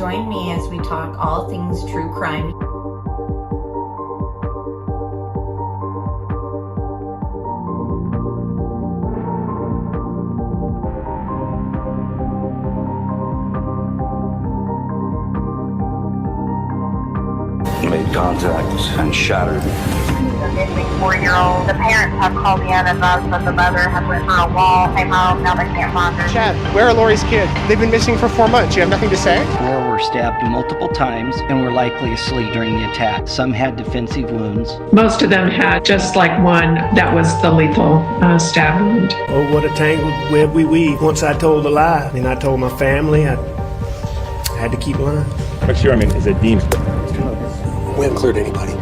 Join me as we talk all things true crime. Made contact and shattered. The missing 4-year-old. The parents have called in and announced that the mother has went through a wall, came home, now they can't find her. Chad, where are Lori's kids? They've been missing for 4 months. You have nothing to say? 4 were stabbed multiple times and were likely asleep during the attack. Some had defensive wounds. Most of them had just like one that was the lethal stab wound. Oh, what a tangled web we weave. Once I told a lie, and I told my family, I had to keep lying. What's your name? Is it Dean? We haven't cleared anybody.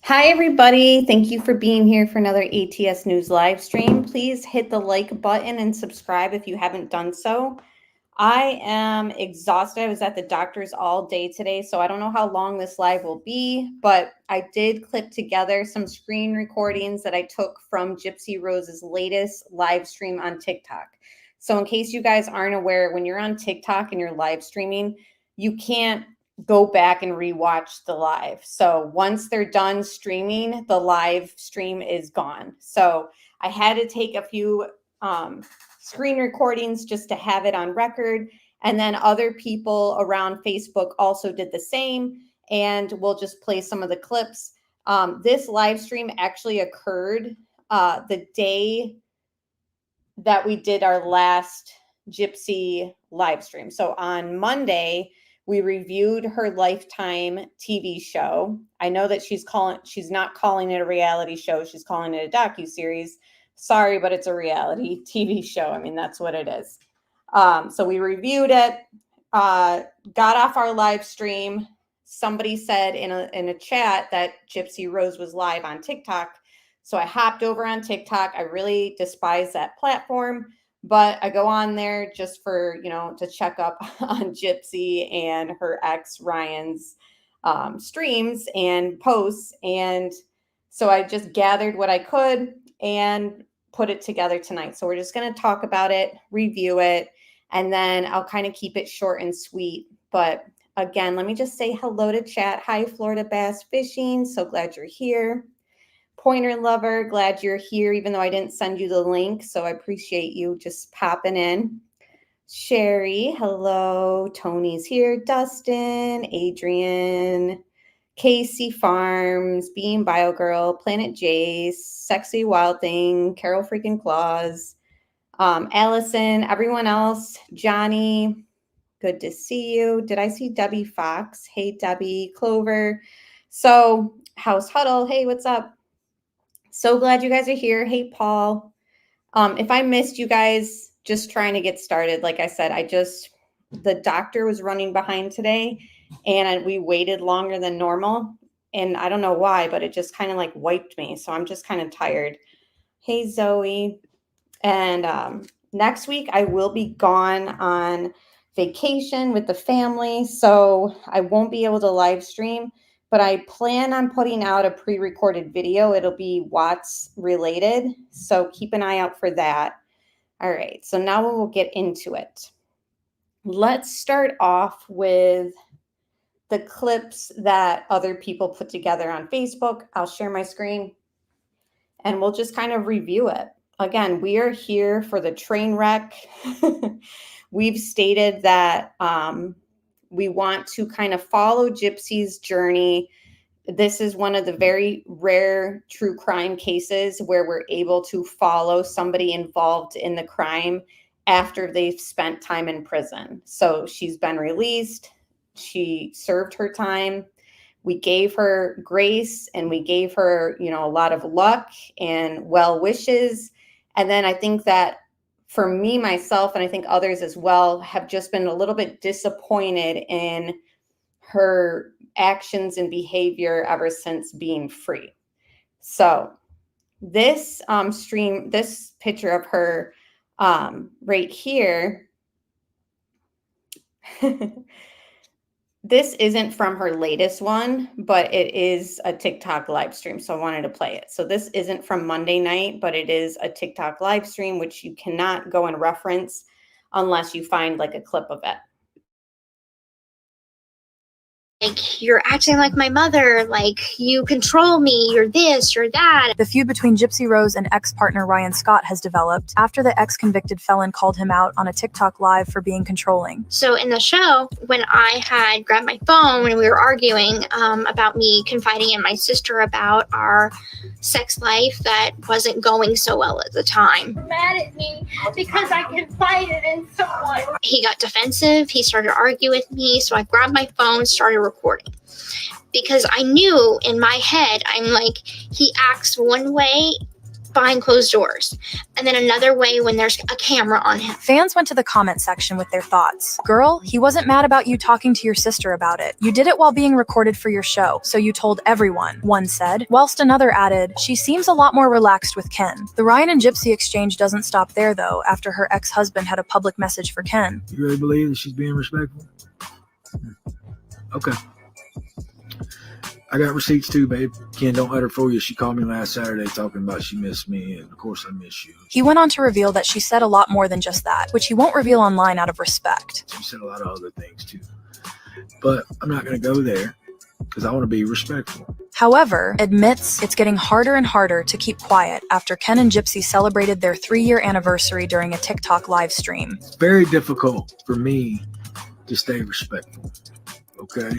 Hi, everybody. Thank you for being here for another ATS News live stream. Please hit the like button and subscribe if you haven't done so. I am exhausted. I was at the doctor's all day today, so I don't know how long this live will be, but I did clip together some screen recordings that I took from Gypsy Rose's latest live stream on TikTok. So in case you guys aren't aware, when you're on TikTok and you're live streaming, you can't go back and rewatch the live. So once they're done streaming, the live stream is gone. So I had to take a few screen recordings just to have it on record. And then other people around Facebook also did the same. And we'll just play some of the clips. This live stream actually occurred the day that we did our last Gypsy live stream. So on Monday, we reviewed her Lifetime TV show. I know that she's not calling it a reality show. She's calling it a docuseries. Sorry, but it's a reality TV show. I mean, that's what it is. So we reviewed it, got off our live stream. Somebody said in a chat that Gypsy Rose was live on TikTok. So I hopped over on TikTok. I really despise that platform, but I go on there just for, to check up on Gypsy and her ex Ryan's streams and posts. And so I just gathered what I could and put it together tonight. So we're just going to talk about it, review it, and then I'll kind of keep it short and sweet. But again, let me just say hello to chat. Hi, Florida Bass Fishing. So glad you're here. Pointer Lover, glad you're here, even though I didn't send you the link. So I appreciate you just popping in. Sherry, hello. Tony's here. Dustin, Adrian, Casey Farms, Being Bio Girl, Planet Jace, Sexy Wild Thing, Carol Freaking Claus, Allison, everyone else, Johnny, good to see you. Did I see Debbie Fox? Hey, Debbie, Clover. So House Huddle, hey, what's up? So glad you guys are here. Hey, Paul. If I missed you guys, just trying to get started. Like I said, the doctor was running behind today and we waited longer than normal. And I don't know why, but it just kind of like wiped me. So I'm just kind of tired. Hey, Zoe. And next week I will be gone on vacation with the family. So I won't be able to live stream, but I plan on putting out a pre-recorded video. It'll be Watts related. So keep an eye out for that. All right. So now we'll get into it. Let's start off with the clips that other people put together on Facebook. I'll share my screen and we'll just kind of review it. Again, we are here for the train wreck. We've stated that we want to kind of follow Gypsy's journey. This is one of the very rare true crime cases where we're able to follow somebody involved in the crime after they've spent time in prison. So she's been released. She served her time. We gave her grace and we gave her, a lot of luck and well wishes. And then I think that for me, myself, and I think others as well, have just been a little bit disappointed in her actions and behavior ever since being free. So this this picture of her right here This isn't from her latest one, but it is a TikTok live stream, so I wanted to play it. So this isn't from Monday night, but it is a TikTok live stream, which you cannot go and reference unless you find like a clip of it. Like, you're acting like my mother, like, you control me, you're this, you're that. The feud between Gypsy Rose and ex-partner Ryan Scott has developed after the ex-convicted felon called him out on a TikTok live for being controlling. So in the show, when I had grabbed my phone and we were arguing about me confiding in my sister about our sex life that wasn't going so well at the time. Mad at me because I confided in someone. He got defensive, he started to argue with me, so I grabbed my phone, started recording. Because I knew in my head, I'm like, he acts one way behind closed doors, and then another way when there's a camera on him. Fans went to the comment section with their thoughts. Girl, he wasn't mad about you talking to your sister about it. You did it while being recorded for your show, so you told everyone, one said, whilst another added, she seems a lot more relaxed with Ken. The Ryan and Gypsy exchange doesn't stop there though, after her ex-husband had a public message for Ken. You really believe that she's being respectful? Okay. I got receipts too, babe. Ken, don't let her fool you. She called me last Saturday talking about she missed me, and of course I miss you. He went on to reveal that she said a lot more than just that, which he won't reveal online out of respect. She said a lot of other things too. But I'm not going to go there because I want to be respectful. However, admits it's getting harder and harder to keep quiet after Ken and Gypsy celebrated their 3-year anniversary during a TikTok live stream. It's very difficult for me to stay respectful, okay?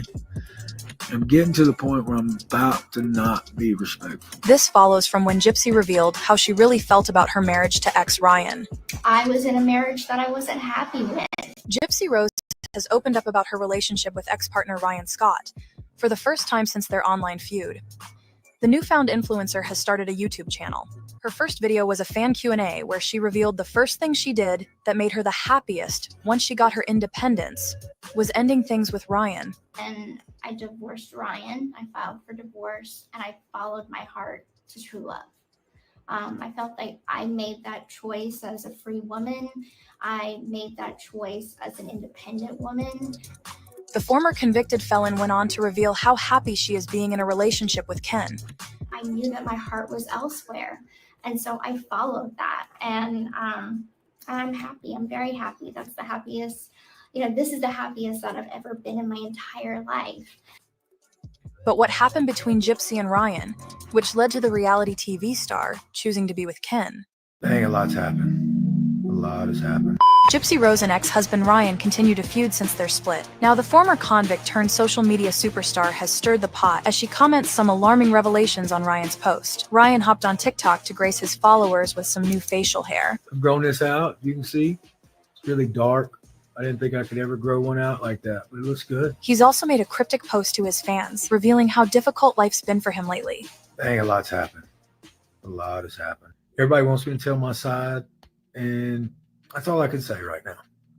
I'm getting to the point where I'm about to not be respectful. This follows from when Gypsy revealed how she really felt about her marriage to ex Ryan. I was in a marriage that I wasn't happy with. Gypsy Rose has opened up about her relationship with ex-partner Ryan Scott for the first time since their online feud. The newfound influencer has started a YouTube channel. Her first video was a fan Q&A where she revealed the first thing she did that made her the happiest once she got her independence was ending things with Ryan. And I divorced Ryan. I filed for divorce, and I followed my heart to true love. I felt like I made that choice as a free woman. I made that choice as an independent woman. The former convicted felon went on to reveal how happy she is being in a relationship with Ken. I knew that my heart was elsewhere, and so I followed that, and I'm happy. I'm very happy. That's the happiest, this is the happiest that I've ever been in my entire life. But what happened between Gypsy and Ryan, which led to the reality TV star choosing to be with Ken? Dang, a lot's happened. A lot has happened. Gypsy Rose and ex-husband Ryan continue to feud since their split. Now the former convict turned social media superstar has stirred the pot as she comments some alarming revelations on Ryan's post. Ryan hopped on TikTok to grace his followers with some new facial hair. I've grown this out, you can see. It's really dark. I didn't think I could ever grow one out like that, but it looks good. He's also made a cryptic post to his fans, revealing how difficult life's been for him lately. Dang, a lot's happened. A lot has happened. Everybody wants me to tell my side, and that's all I can say right now.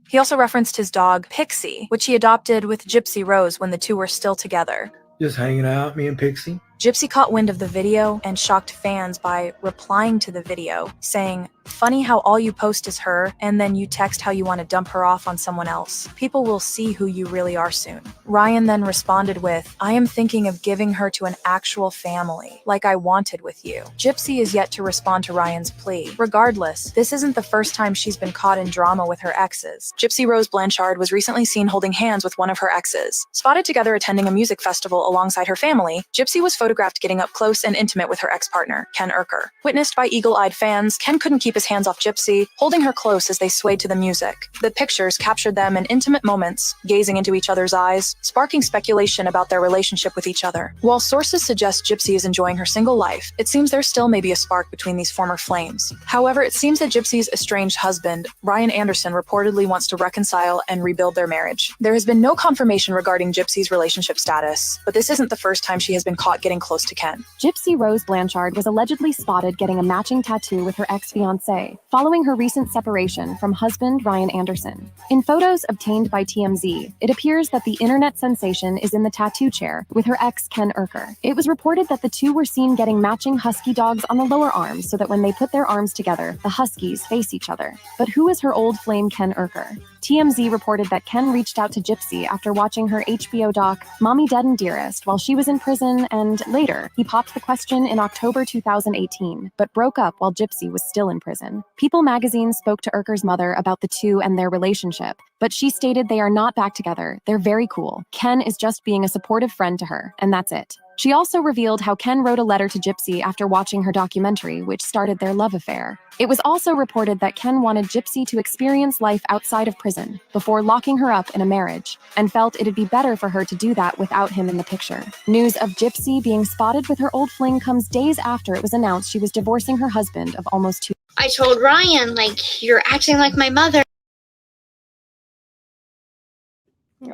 He also referenced his dog, Pixie, which he adopted with Gypsy Rose when the two were still together. Just hanging out, me and Pixie. Gypsy caught wind of the video and shocked fans by replying to the video, saying, "Funny how all you post is her, and then you text how you want to dump her off on someone else. People will see who you really are soon." Ryan then responded with, "I am thinking of giving her to an actual family, like I wanted with you." Gypsy is yet to respond to Ryan's plea. Regardless, this isn't the first time she's been caught in drama with her exes. Gypsy Rose Blanchard was recently seen holding hands with one of her exes. Spotted together attending a music festival alongside her family, Gypsy was photographed getting up close and intimate with her ex-partner, Ken Urker. Witnessed by eagle-eyed fans, Ken couldn't keep his hands off Gypsy, holding her close as they swayed to the music. The pictures captured them in intimate moments, gazing into each other's eyes, sparking speculation about their relationship with each other. While sources suggest Gypsy is enjoying her single life, it seems there still may be a spark between these former flames. However, it seems that Gypsy's estranged husband, Ryan Anderson, reportedly wants to reconcile and rebuild their marriage. There has been no confirmation regarding Gypsy's relationship status, but this isn't the first time she has been caught getting close to Ken. Gypsy Rose Blanchard was allegedly spotted getting a matching tattoo with her ex-fiancé, following her recent separation from husband Ryan Anderson. In photos obtained by TMZ, it appears that the internet sensation is in the tattoo chair with her ex Ken Urker. It was reported that the two were seen getting matching husky dogs on the lower arms so that when they put their arms together, the huskies face each other. But who is her old flame Ken Urker? TMZ reported that Ken reached out to Gypsy after watching her HBO doc, Mommy Dead and Dearest, while she was in prison, and later, he popped the question in October 2018, but broke up while Gypsy was still in prison. People magazine spoke to Urker's mother about the two and their relationship, but she stated they are not back together. They're very cool. Ken is just being a supportive friend to her, and that's it. She also revealed how Ken wrote a letter to Gypsy after watching her documentary, which started their love affair. It was also reported that Ken wanted Gypsy to experience life outside of prison before locking her up in a marriage, and felt it'd be better for her to do that without him in the picture. News of Gypsy being spotted with her old fling comes days after it was announced she was divorcing her husband of almost 2. I told Ryan, like, you're acting like my mother.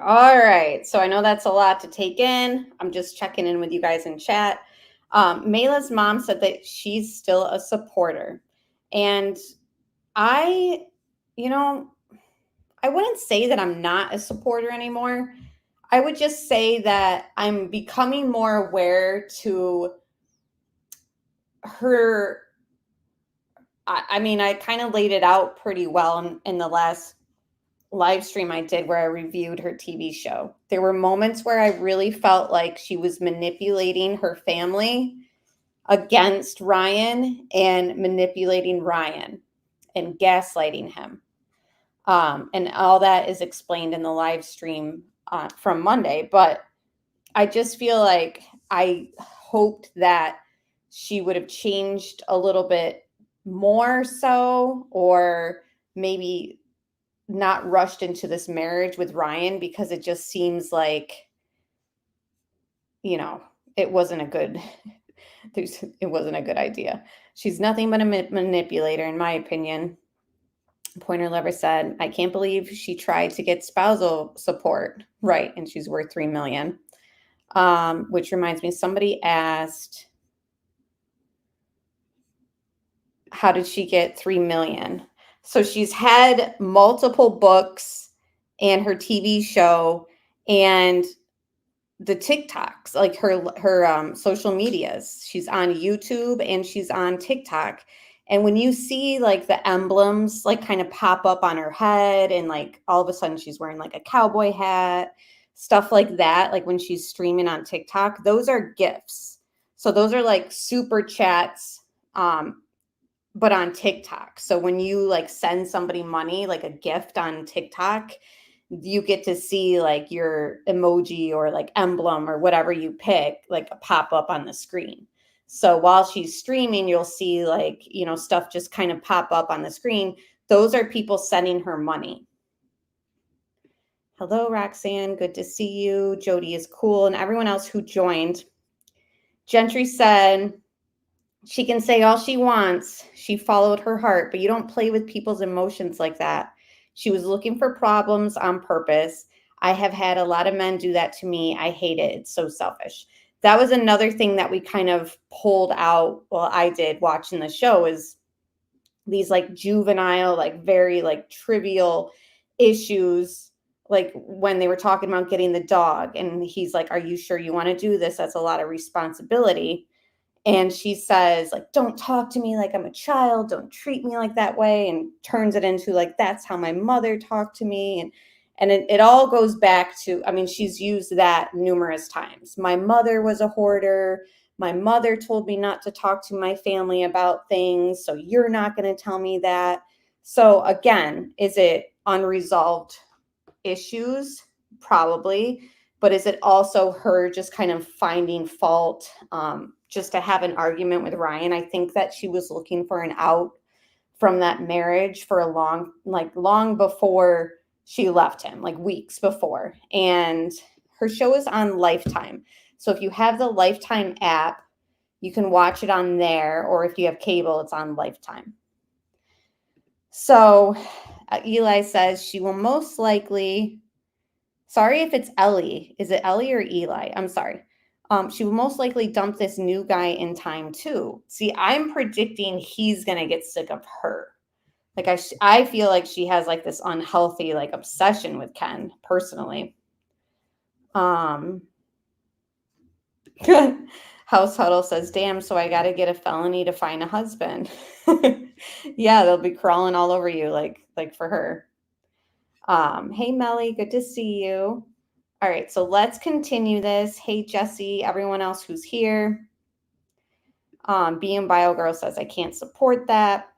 All right. So I know that's a lot to take in. I'm just checking in with you guys in chat. Mayla's mom said that she's still a supporter. And I wouldn't say that I'm not a supporter anymore. I would just say that I'm becoming more aware to her. I kind of laid it out pretty well in the last live stream I did where I reviewed her TV show. There were moments where I really felt like she was manipulating her family against Ryan and manipulating Ryan and gaslighting him. And all that is explained in the live stream from Monday. But I just feel like I hoped that she would have changed a little bit more so, or maybe not rushed into this marriage with Ryan, because it just seems like, it wasn't a good idea. She's nothing but a manipulator, in my opinion. Pointer Lover said, I can't believe she tried to get spousal support. Right. And she's worth $3 million. Which reminds me, somebody asked, how did she get $3 million? So she's had multiple books and her TV show and the TikToks, like her social medias. She's on YouTube and she's on TikTok. And when you see like the emblems like kind of pop up on her head, and like all of a sudden she's wearing like a cowboy hat, stuff like that, like when she's streaming on TikTok, those are gifts. So those are like super chats, but on TikTok. So when you like send somebody money, like a gift on TikTok, you get to see like your emoji or like emblem or whatever you pick, like a pop up on the screen. So while she's streaming, you'll see like, stuff just kind of pop up on the screen. Those are people sending her money. Hello, Roxanne. Good to see you. Jody is cool. And everyone else who joined. Gentry said, she can say all she wants. She followed her heart, but you don't play with people's emotions like that. She was looking for problems on purpose. I have had a lot of men do that to me. I hate it. It's so selfish. That was another thing that we kind of pulled out. Well, I did watching the show, is these like juvenile, like very like trivial issues. Like when they were talking about getting the dog and he's like, are you sure you want to do this? That's a lot of responsibility. And she says, like, don't talk to me like I'm a child. Don't treat me like that way. And turns it into like, that's how my mother talked to me. And it all goes back to, she's used that numerous times. My mother was a hoarder. My mother told me not to talk to my family about things. So you're not going to tell me that. So again, is it unresolved issues? Probably. But is it also her just kind of finding fault, just to have an argument with Ryan? I think that she was looking for an out from that marriage for long before she left him, like weeks before. And her show is on Lifetime. So if you have the Lifetime app, you can watch it on there, or if you have cable, it's on Lifetime. So Eli says she will most likely, sorry if it's Ellie. Is it Ellie or Eli? I'm sorry. She will most likely dump this new guy in time too. See, I'm predicting he's going to get sick of her. Like I feel like she has like this unhealthy like obsession with Ken personally. House Huddle says, damn, so I got to get a felony to find a husband. Yeah, they'll be crawling all over you like for her. Hey, Melly, good to see you. All right, so let's continue this. Hey, Jesse, everyone else who's here. Being Bio Girl says, I can't support that.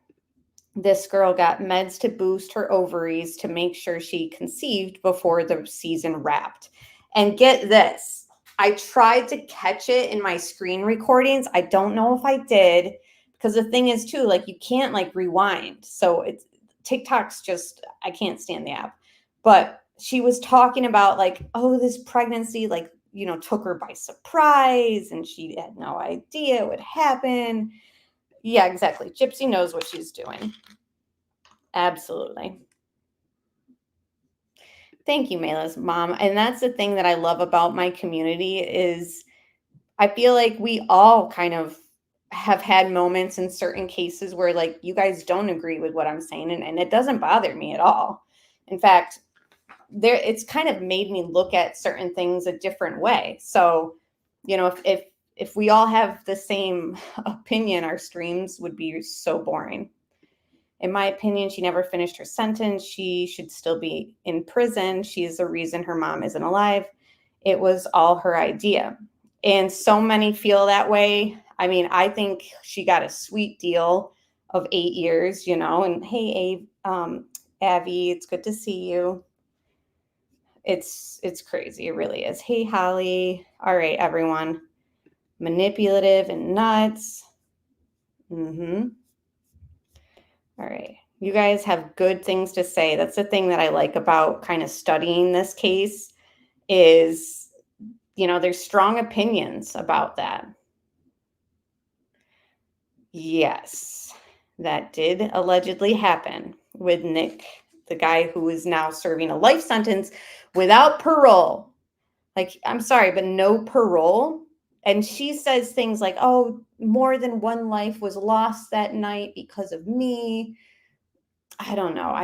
This girl got meds to boost her ovaries to make sure she conceived before the season wrapped. And get this, I tried to catch it in my screen recordings. I don't know if I did, because the thing is too, like you can't like rewind. So it's TikTok's just, I can't stand the app. But she was talking about like, oh, this pregnancy, like, you know, took her by surprise and she had no idea it would happen. Yeah, exactly. Gypsy knows what she's doing. Absolutely. Thank you, Mayla's mom. And that's the thing that I love about my community is I feel like we all kind of have had moments in certain cases where like you guys don't agree with what I'm saying and it doesn't bother me at all. In fact, it's kind of made me look at certain things a different way. So, you know, if we all have the same opinion, our streams would be so boring. In my opinion, she never finished her sentence. She should still be in prison. She is the reason her mom isn't alive. It was all her idea. And so many feel that way. I mean, I think she got a sweet deal of 8 years, you know, and hey, Abby, it's good to see you. It's crazy. It really is. Hey, Holly. All right, everyone. Manipulative and nuts. Mm-hmm. All right. You guys have good things to say. That's the thing that I like about kind of studying this case is, you know, there's strong opinions about that. Yes, that did allegedly happen with Nick, the guy who is now serving a life sentence without parole. Like, I'm sorry, but no parole. And she says things like, oh, more than one life was lost that night because of me. I don't know.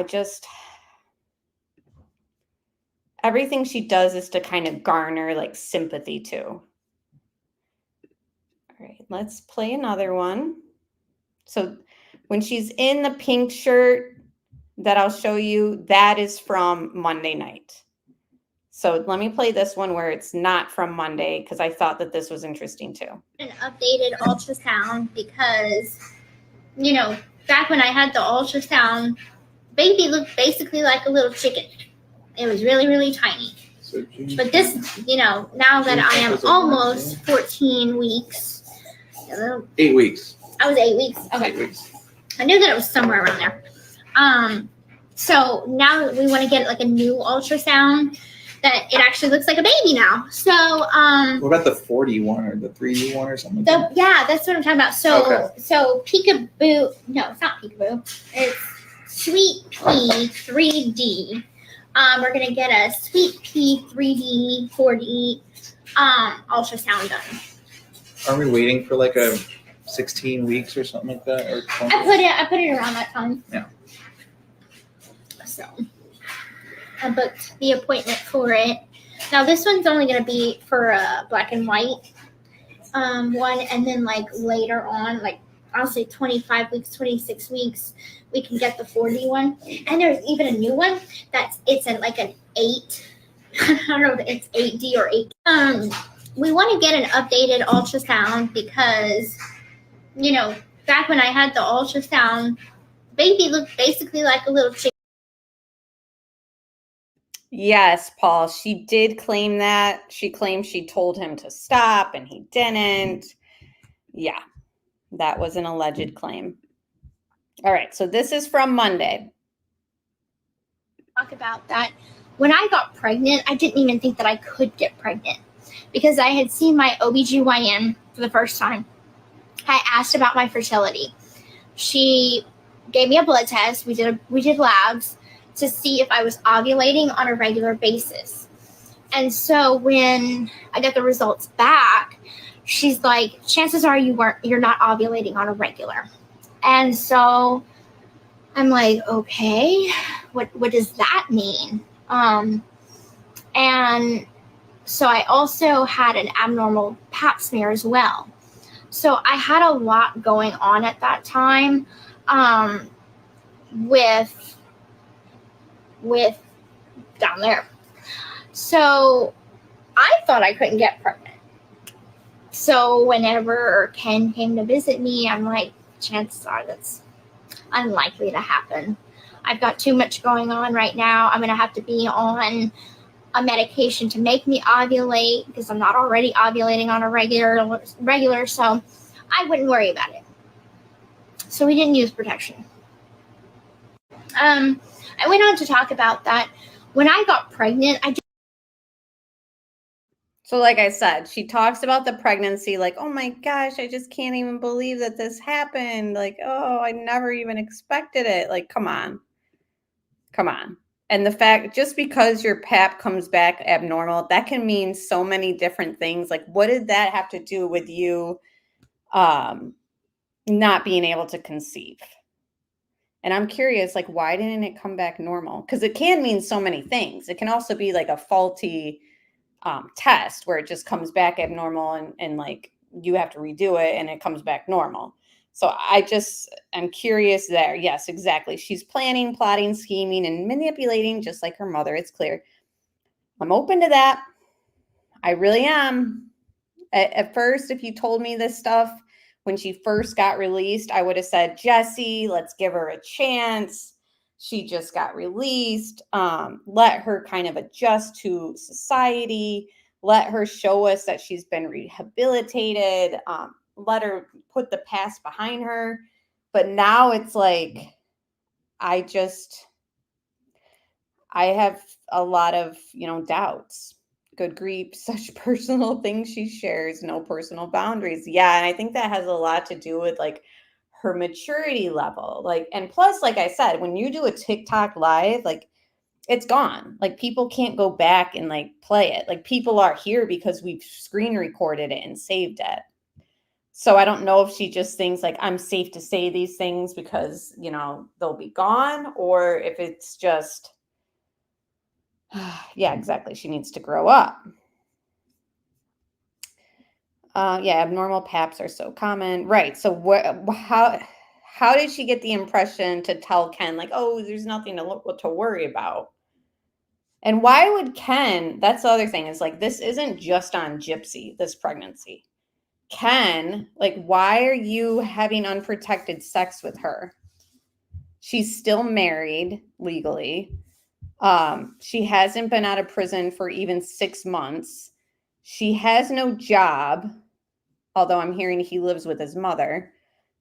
Everything she does is to kind of garner like sympathy too. All right, let's play another one. So when she's in the pink shirt that I'll show you, that is from Monday night. So let me play this one where it's not from Monday because I thought that this was interesting too. An updated ultrasound because, you know, back when I had the ultrasound, baby looked basically like a little chicken. It was really, really tiny. But this, you know, now that I am almost 14 weeks. 8 weeks. I was 8 weeks. Okay. 8 weeks. I knew that it was somewhere around there. So now we want to get like a new ultrasound that it actually looks like a baby now. So what about the 4D one or the 3D one or something? Yeah, that's what I'm talking about. So so Peekaboo, no, it's not Peekaboo. It's Sweet Pea 3D. We're gonna get a Sweet Pea 3D 4D ultrasound done. Are we waiting for like a 16 weeks or something like that? Or 20? I put it around that time. Yeah. So I booked the appointment for it. Now this one's only gonna be for a black and white one, and then like later on, like I'll say 25 weeks, 26 weeks, we can get the 4D one. And there's even a new one it's like an 8. I don't know if it's 8D or 8. We want to get an updated ultrasound because, you know, back when I had the ultrasound, baby looked basically like a little chicken. Yes, Paul, she did claim that. She claimed she told him to stop and he didn't. Yeah, that was an alleged claim. All right, so this is from Monday. Talk about that. When I got pregnant, I didn't even think that I could get pregnant because I had seen my OBGYN for the first time. I asked about my fertility. She gave me a blood test. We did labs to see if I was ovulating on a regular basis. And so when I got the results back, she's like, chances are you're not ovulating on a regular. And so I'm like, okay, what does that mean? And so I also had an abnormal pap smear as well. So I had a lot going on at that time with down there. So I thought I couldn't get pregnant. So whenever Ken came to visit me, I'm like, chances are that's unlikely to happen. I've got too much going on right now. I'm going to have to be on a medication to make me ovulate because I'm not already ovulating on a regular, so I wouldn't worry about it. So we didn't use protection. I went on to talk about that. When I got pregnant, So like I said, she talks about the pregnancy like, oh my gosh, I just can't even believe that this happened. Like, oh, I never even expected it. Like, come on. Come on. And the fact, just because your pap comes back abnormal, that can mean so many different things. Like, what did that have to do with you not being able to conceive? And I'm curious, like, why didn't it come back normal? Because it can mean so many things. It can also be like a faulty test where it just comes back abnormal and like you have to redo it and it comes back normal. So I'm curious there. Yes, exactly. She's planning, plotting, scheming, and manipulating just like her mother. It's clear. I'm open to that. I really am. At first, if you told me this stuff when she first got released, I would have said, Jesse, let's give her a chance. She just got released. Let her kind of adjust to society. Let her show us that she's been rehabilitated. Let her put the past behind her. But now it's like, I have a lot of, doubts. Good grief, such personal things she shares, no personal boundaries. Yeah, and I think that has a lot to do with like her maturity level. Like, and plus, like I said, when you do a TikTok live, like it's gone. Like people can't go back and like play it. Like people are here because we've screen recorded it and saved it. So I don't know if she just thinks like I'm safe to say these things because, they'll be gone, or if it's just, yeah, exactly. She needs to grow up. Yeah, abnormal paps are so common. Right. So how did she get the impression to tell Ken like, oh, there's nothing to worry about? And why would Ken, that's the other thing, is like, this isn't just on Gypsy, this pregnancy. Ken, like, why are you having unprotected sex with her? She's still married legally. She hasn't been out of prison for even 6 months. She has no job, although I'm hearing he lives with his mother.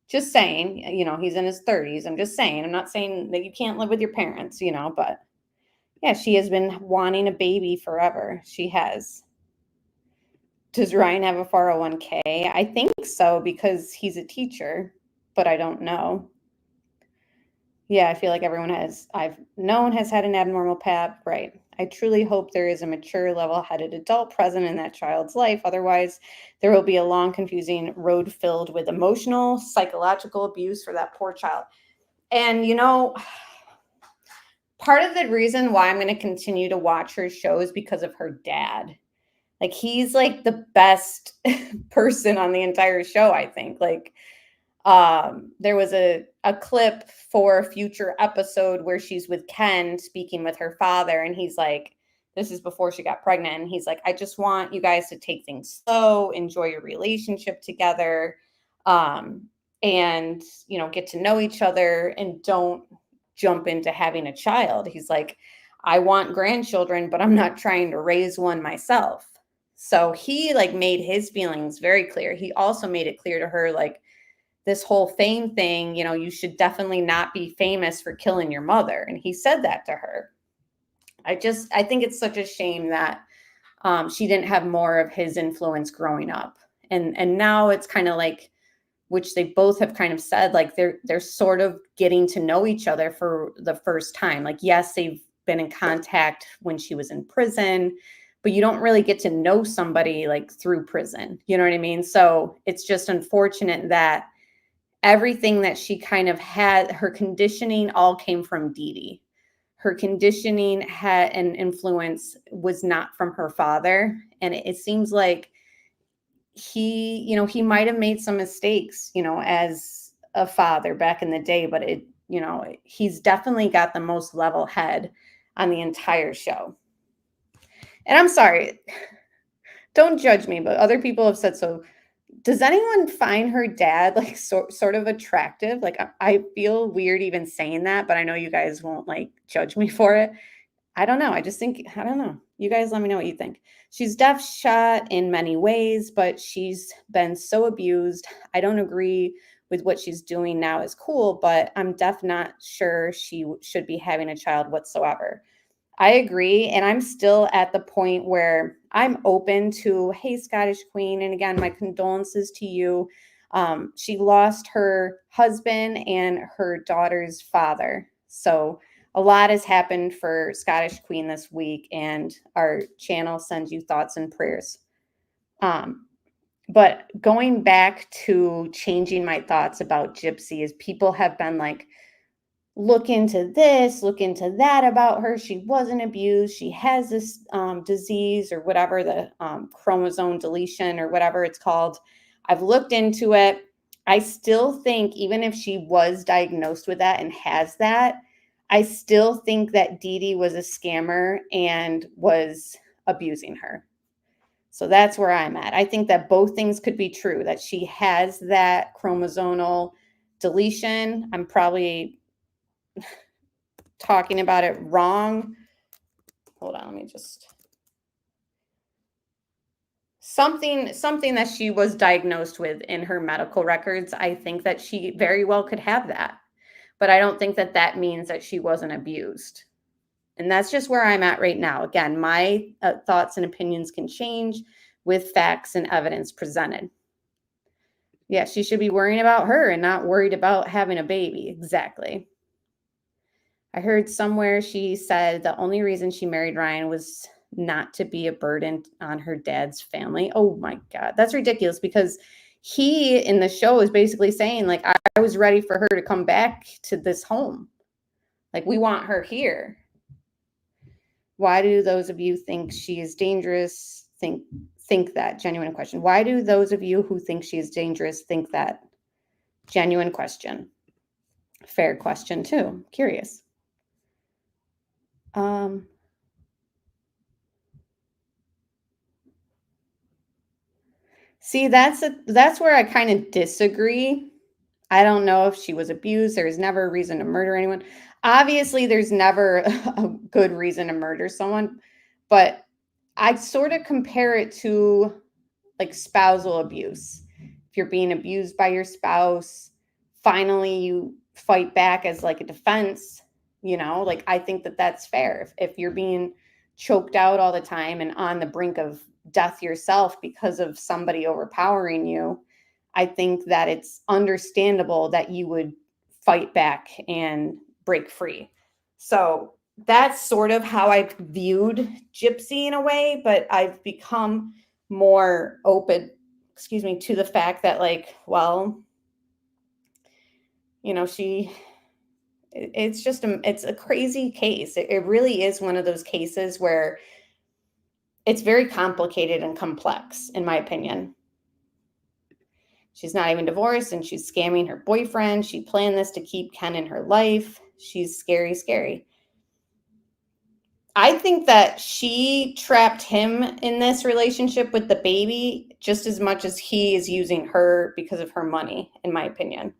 Just saying, he's in his 30s. I'm just saying, I'm not saying that you can't live with your parents, but yeah, she has been wanting a baby forever. She has. Does Ryan have a 401k? I think so because he's a teacher, but I don't know. Yeah, I feel like everyone I've known has had an abnormal pap. Right. I truly hope there is a mature, level-headed adult present in that child's life. Otherwise, there will be a long, confusing road filled with emotional, psychological abuse for that poor child. And, part of the reason why I'm going to continue to watch her show is because of her dad. Like, he's like the best person on the entire show, I think. Like, there was a clip for a future episode where she's with Ken speaking with her father, and he's like, this is before she got pregnant, and he's like, I just want you guys to take things slow, enjoy your relationship together, and get to know each other, and don't jump into having a child. He's like, I want grandchildren, but I'm not trying to raise one myself. So he like made his feelings very clear. He also made it clear to her, like, this whole fame thing, you should definitely not be famous for killing your mother. And he said that to her. I think it's such a shame that she didn't have more of his influence growing up. And now it's kind of like, which they both have kind of said, like they're sort of getting to know each other for the first time. Like, yes, they've been in contact when she was in prison, but you don't really get to know somebody like through prison. You know what I mean? So it's just unfortunate that everything that she kind of had, her conditioning all came from Dee Dee. Her conditioning had an influence was not from her father. And it seems like he might have made some mistakes, as a father back in the day, but he's definitely got the most level head on the entire show. And I'm sorry, don't judge me, but other people have said so. Does anyone find her dad like sort of attractive? Like I feel weird even saying that, but I know you guys won't like judge me for it. I don't know. I just think, I don't know. You guys let me know what you think. She's deaf shot in many ways, but she's been so abused. I don't agree with what she's doing now is cool, but I'm not sure she should be having a child whatsoever. I agree. And I'm still at the point where I'm open to, hey, Scottish Queen. And again, my condolences to you. She lost her husband and her daughter's father. So a lot has happened for Scottish Queen this week, and our channel sends you thoughts and prayers. But going back to changing my thoughts about Gypsy is people have been like, look into this, look into that about her. She wasn't abused. She has this disease or whatever, the chromosome deletion or whatever it's called. I've looked into it. I still think even if she was diagnosed with that and has that, I still think that Dee Dee was a scammer and was abusing her. So that's where I'm at. I think that both things could be true, that she has that chromosomal deletion. I'm probably talking about it wrong. Hold on, let me just. Something that she was diagnosed with in her medical records. I think that she very well could have that. But I don't think that that means that she wasn't abused. And that's just where I'm at right now. Again, my thoughts and opinions can change with facts and evidence presented. Yeah, she should be worrying about her and not worried about having a baby. Exactly. I heard somewhere she said the only reason she married Ryan was not to be a burden on her dad's family. Oh my God, that's ridiculous, because he in the show is basically saying, like, I was ready for her to come back to this home. Like, we want her here. Why do those of you think she is dangerous think that? Genuine question. Why do those of you who think she is dangerous think that? Genuine question. Fair question too. Curious. See, that's where I kind of disagree. I don't know if she was abused. There's never a reason to murder anyone. Obviously, there's never a good reason to murder someone, but I sort of compare it to like spousal abuse. If you're being abused by your spouse, finally you fight back as like a defense, like I think that that's fair. If you're being choked out all the time and on the brink of death yourself because of somebody overpowering you, I think that it's understandable that you would fight back and break free. So that's sort of how I've viewed Gypsy in a way, but I've become more open, to the fact that, like, well, it's a crazy case. It really is one of those cases where it's very complicated and complex, in my opinion. She's not even divorced and she's scamming her boyfriend. She planned this to keep Ken in her life. She's scary, scary. I think that she trapped him in this relationship with the baby just as much as he is using her because of her money, in my opinion.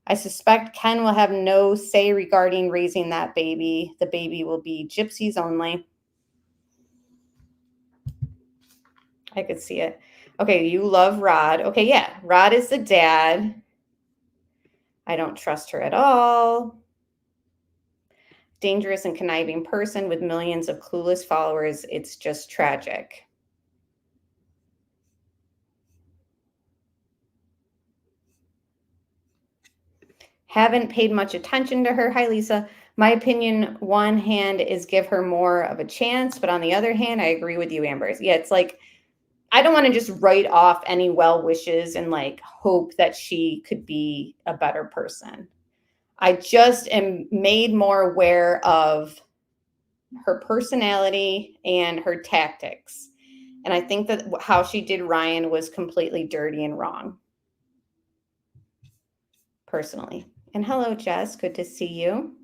I suspect Ken will have no say regarding raising that baby. The baby will be Gypsy's only. I could see it. Okay, you love Rod. Okay, yeah, Rod is the dad. I don't trust her at all. Dangerous and conniving person with millions of clueless followers. It's just tragic. Haven't paid much attention to her. Hi, Lisa. My opinion, one hand, is give her more of a chance, but on the other hand, I agree with you, Amber. Yeah, it's like, I don't want to just write off any well wishes and like hope that she could be a better person. I just am made more aware of her personality and her tactics. And I think that how she did Ryan was completely dirty and wrong. Personally. And hello, Jess. Good to see you.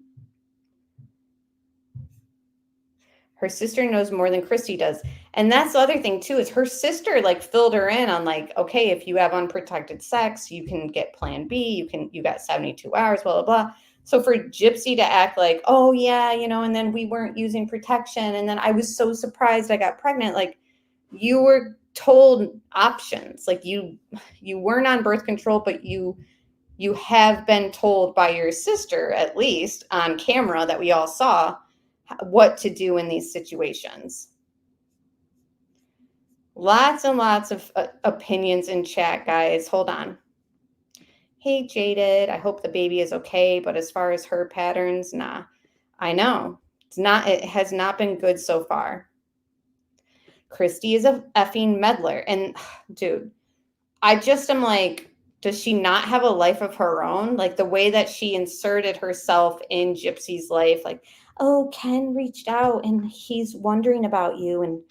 Her sister knows more than Christy does. And that's the other thing too, is her sister like filled her in on like, okay, if you have unprotected sex, you can get plan B, you got 72 hours, blah, blah, blah. So for Gypsy to act like, oh yeah, and then we weren't using protection. And then I was so surprised I got pregnant. Like, you were told options. Like you weren't on birth control, but you have been told by your sister, at least on camera that we all saw, what to do in these situations. Lots and lots of opinions in chat, guys. Hold on. Hey, Jaded, I hope the baby is okay, but as far as her patterns, nah. I know. It has not been good so far. Christy is a effing meddler. And dude, I just am like, does she not have a life of her own? Like the way that she inserted herself in Gypsy's life, like, oh, Ken reached out and he's wondering about you. And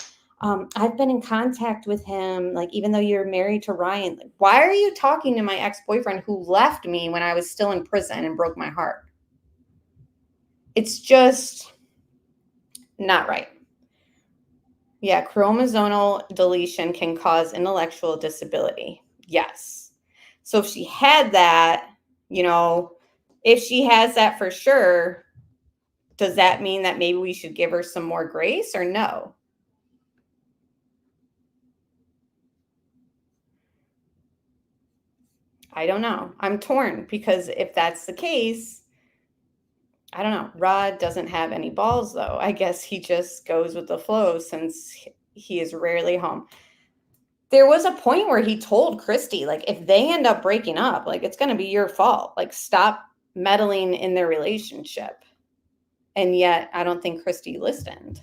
I've been in contact with him, like, even though you're married to Ryan. Like, why are you talking to my ex-boyfriend who left me when I was still in prison and broke my heart? It's just not right. Yeah, chromosomal deletion can cause intellectual disability. Yes. So if she had that, if she has that for sure, does that mean that maybe we should give her some more grace or no? I don't know. I'm torn because if that's the case, I don't know. Rod doesn't have any balls though. I guess he just goes with the flow since he is rarely home. There was a point where he told Christy, like, if they end up breaking up, like, it's going to be your fault. Like, stop meddling in their relationship. And yet, I don't think Christy listened.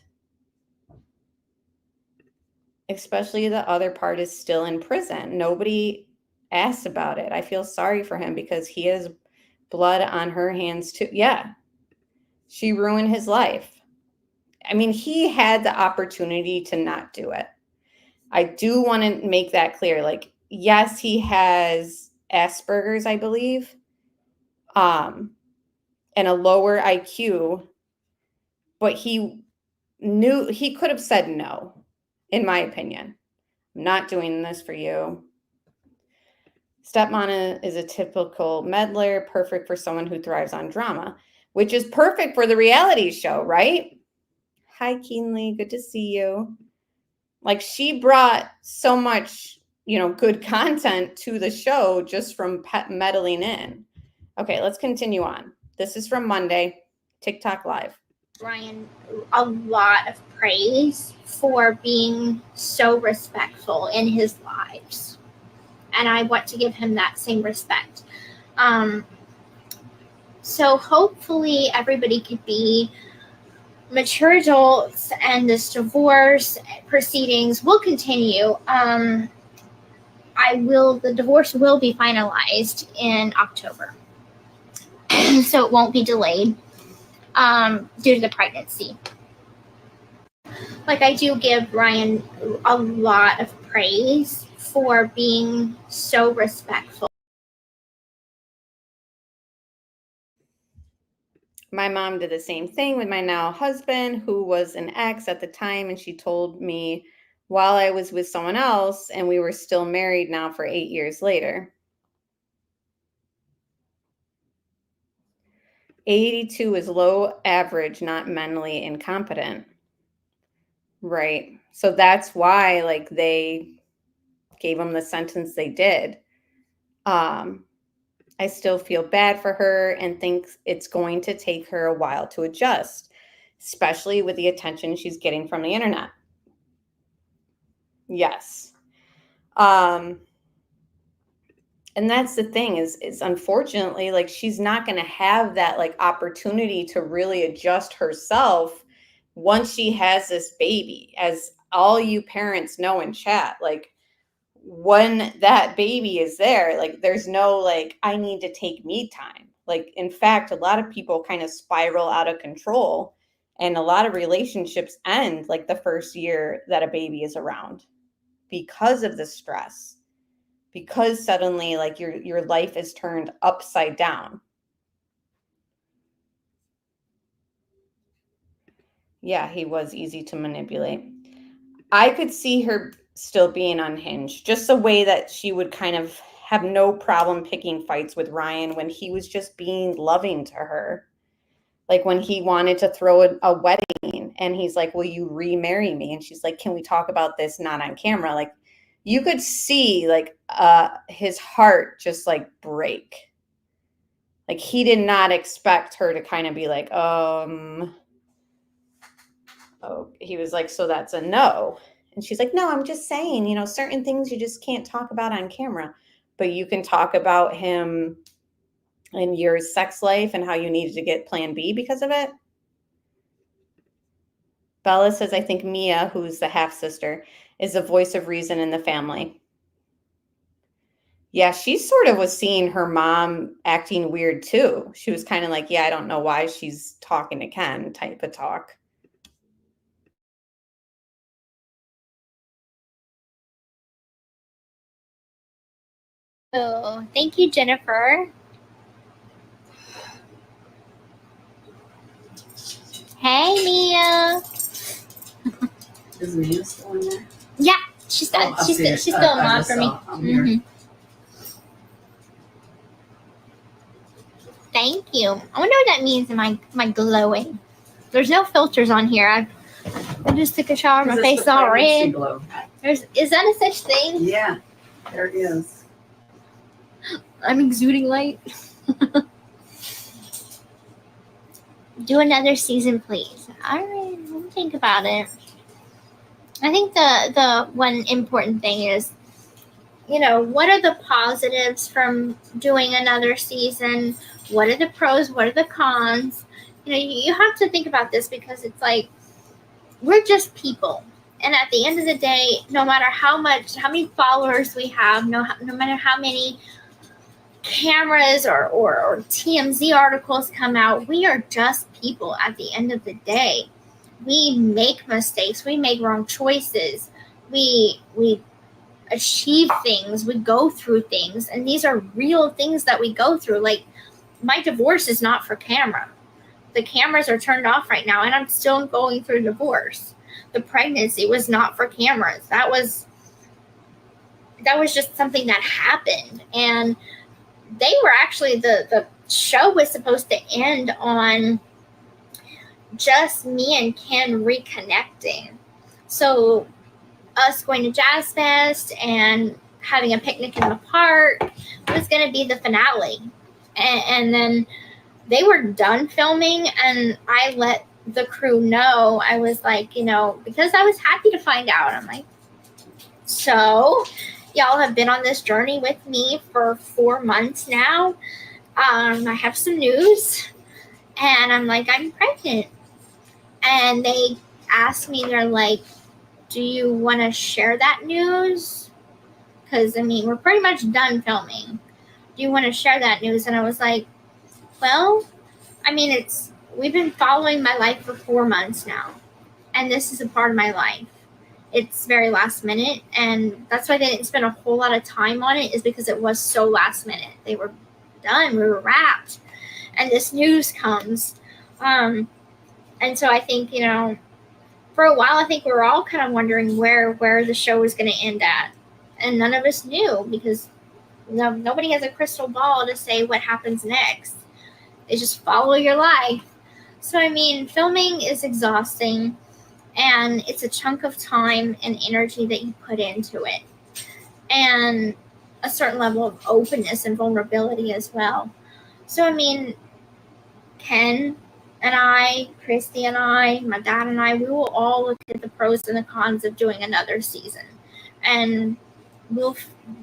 Especially the other part is still in prison. Nobody asked about it. I feel sorry for him because he has blood on her hands too. Yeah. She ruined his life. I mean, he had the opportunity to not do it. I do want to make that clear. Like, yes, he has Asperger's, I believe, and a lower IQ, but he knew he could have said no, in my opinion. I'm not doing this for you. Stepmom is a typical meddler, perfect for someone who thrives on drama, which is perfect for the reality show, right? Hi, Keenly. Good to see you. Like, she brought so much, good content to the show just from meddling in. Okay, let's continue on. This is from Monday, TikTok Live. Ryan a lot of praise for being so respectful in his lives. And I want to give him that same respect. So hopefully everybody could be mature adults and this divorce proceedings will continue. The divorce will be finalized in October. So it won't be delayed due to the pregnancy. Like, I do give Ryan a lot of praise for being so respectful. My mom did the same thing with my now husband, who was an ex at the time, and she told me while I was with someone else, and we were still married now for 8 years later. 82 is low average, not mentally incompetent. Right. So that's why, like, they gave him the sentence they did. I still feel bad for her and think it's going to take her a while to adjust, especially with the attention she's getting from the internet. Yes. And that's the thing is unfortunately, like, she's not going to have that like opportunity to really adjust herself once she has this baby. As all you parents know in chat, like, when that baby is there, like, there's no like, I need to take me time. Like, in fact, a lot of people kind of spiral out of control, and a lot of relationships end like the first year that a baby is around because of the stress, because suddenly like your life is turned upside down. Yeah, he was easy to manipulate. I could see her still being unhinged, just the way that she would kind of have no problem picking fights with Ryan when he was just being loving to her. Like when he wanted to throw a wedding and he's like, will you remarry me? And she's like, can we talk about this not on camera? Like you could see like his heart just like break. Like he did not expect her to kind of be like, oh, he was like, so that's a no. And she's like, no, I'm just saying, you know, certain things you just can't talk about on camera, but you can talk about him and your sex life and how you needed to get plan B because of it. Bella says, I think Mia, who's the half sister, is the voice of reason in the family. Yeah, she sort of was seeing her mom acting weird too. She was kind of like, yeah, I don't know why she's talking to Ken type of talk. Oh, thank you, Jennifer. Hey, Mia. Is Mia still in there? Yeah, she's still a mom for me. Mm-hmm. Thank you. I wonder what that means. Am I glowing? There's no filters on here. I just took a shower. My face is all red. Is that a such thing? Yeah, there it is. I'm exuding light. Do another season, please. All right, let me think about it. I think the one important thing is, you know, what are the positives from doing another season? What are the pros? What are the cons? You know, you have to think about this because it's like, we're just people. And at the end of the day, no matter how many followers we have, no matter how many cameras or TMZ articles come out, we are just people at the end of the day. We make mistakes. We make wrong choices. We achieve things. We go through things. And these are real things that we go through. Like, my divorce is not for camera. The cameras are turned off right now, and I'm still going through divorce. The pregnancy was not for cameras. That was just something that happened. And they were actually, the show was supposed to end on just me and Ken reconnecting. So us going to Jazz Fest and having a picnic in the park was going to be the finale. And then they were done filming, and I let the crew know. I was like, you know, because I was happy to find out. I'm like, so y'all have been on this journey with me for 4 months now. I have some news. And I'm like, I'm pregnant. And they asked me, they're like, do you want to share that news? Because, I mean, we're pretty much done filming. Do you want to share that news? And I was like, well, I mean, we've been following my life for 4 months now. And this is a part of my life. It's very last minute. And that's why they didn't spend a whole lot of time on it, is because it was so last minute. They were done. We were wrapped. And this news comes. And so I think, you know, for a while, I think we were all kind of wondering where the show was going to end at. And none of us knew, because nobody has a crystal ball to say what happens next. They just follow your life. So, I mean, filming is exhausting, and it's a chunk of time and energy that you put into it, and a certain level of openness and vulnerability as well. So, I mean, Ken and I, Christy and I, my dad and I, we will all look at the pros and the cons of doing another season, and we'll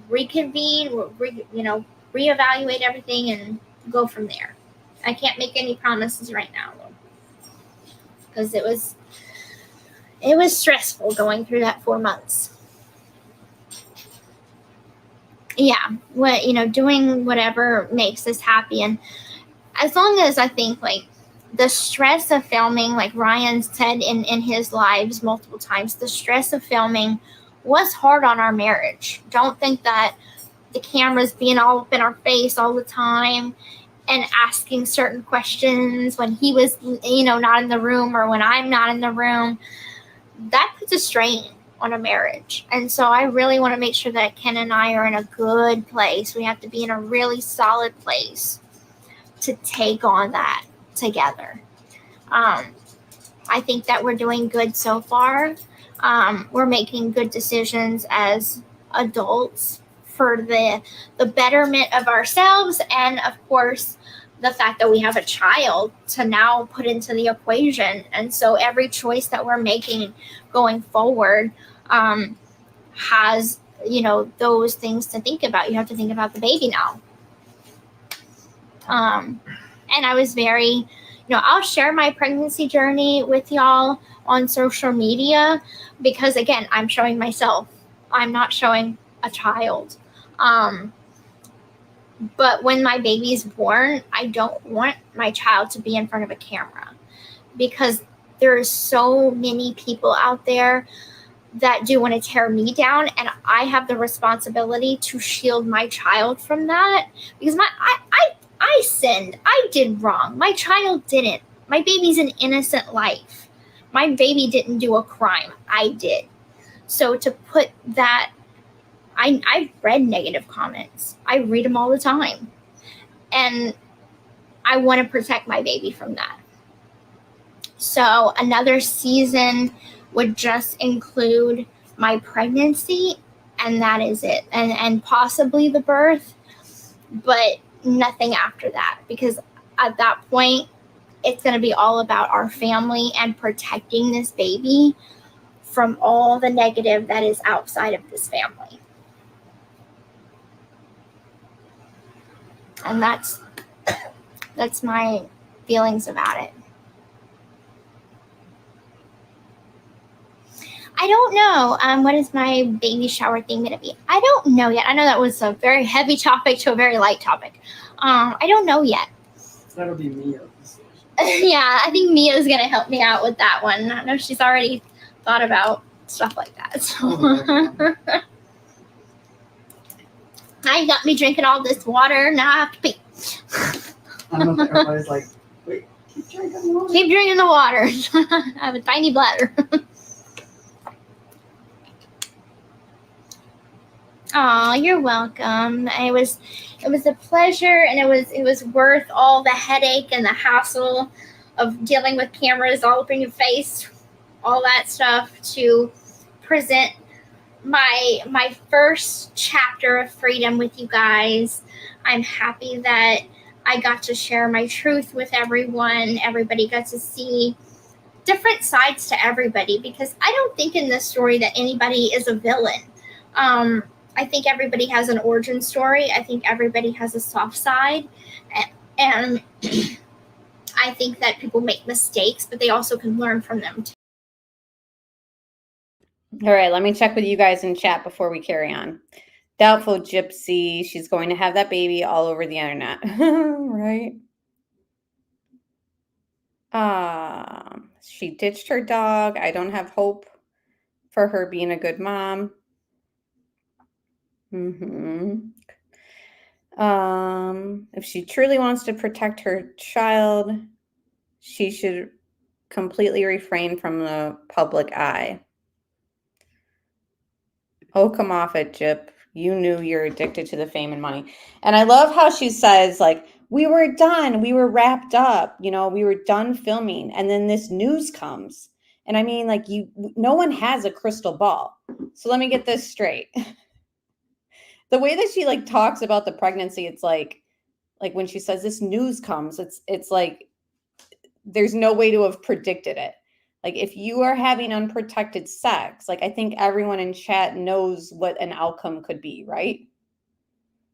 reconvene, we'll reevaluate everything and go from there. I can't make any promises right now, though, because it was stressful going through that 4 months. Yeah, doing whatever makes us happy, and as long as I think, like, the stress of filming, like Ryan said in his lives multiple times, the stress of filming was hard on our marriage. Don't think that the cameras being all up in our face all the time and asking certain questions when he was, not in the room or when I'm not in the room, that puts a strain on a marriage. And so I really want to make sure that Ken and I are in a good place. We have to be in a really solid place to take on that together. I think that we're doing good so far. We're making good decisions as adults for the betterment of ourselves, and of course the fact that we have a child to now put into the equation. And so every choice that we're making going forward has, those things to think about. You have to think about the baby now. And I was very, I'll share my pregnancy journey with y'all on social media because, again, I'm showing myself. I'm not showing a child. But when my baby's born, I don't want my child to be in front of a camera because there's so many people out there that do want to tear me down, and I have the responsibility to shield my child from that because I sinned. I did wrong. My child didn't. My baby's an innocent life. My baby didn't do a crime. I did. So to put that, I've read negative comments. I read them all the time. And I want to protect my baby from that. So another season would just include my pregnancy, and that is it. And possibly the birth, but nothing after that, because at that point, it's going to be all about our family and protecting this baby from all the negative that is outside of this family. And that's my feelings about it. I don't know. What is my baby shower thing going to be? I don't know yet. I know that was a very heavy topic to a very light topic. I don't know yet. That'll be Mia. Yeah, I think Mia's going to help me out with that one. I know she's already thought about stuff like that. So. Now you got me drinking all this water. Now I have to pee. I don't know if everybody's like, wait, keep drinking the water. Keep drinking the water. I have a tiny bladder. Oh, you're welcome. It was a pleasure, and it was worth all the headache and the hassle of dealing with cameras all up in your face, all that stuff, to present my first chapter of freedom with you guys. I'm happy that I got to share my truth with everyone. Everybody got to see different sides to everybody, because I don't think in this story that anybody is a villain. I think everybody has an origin story. I think everybody has a soft side. And I think that people make mistakes, but they also can learn from them too. All right, let me check with you guys in chat before we carry on. Doubtful Gypsy, she's going to have that baby all over the internet. Right? She ditched her dog. I don't have hope for her being a good mom. If she truly wants to protect her child, she should completely refrain from the public eye. Oh, come off it, Gyp. You knew you're addicted to the fame and money. And I love how she says, like, we were done. We were wrapped up. We were done filming. And then this news comes. And I mean, like, no one has a crystal ball. So let me get this straight. The way that she, like, talks about the pregnancy, it's like when she says this news comes, it's like there's no way to have predicted it. Like, if you are having unprotected sex, like, I think everyone in chat knows what an outcome could be, right?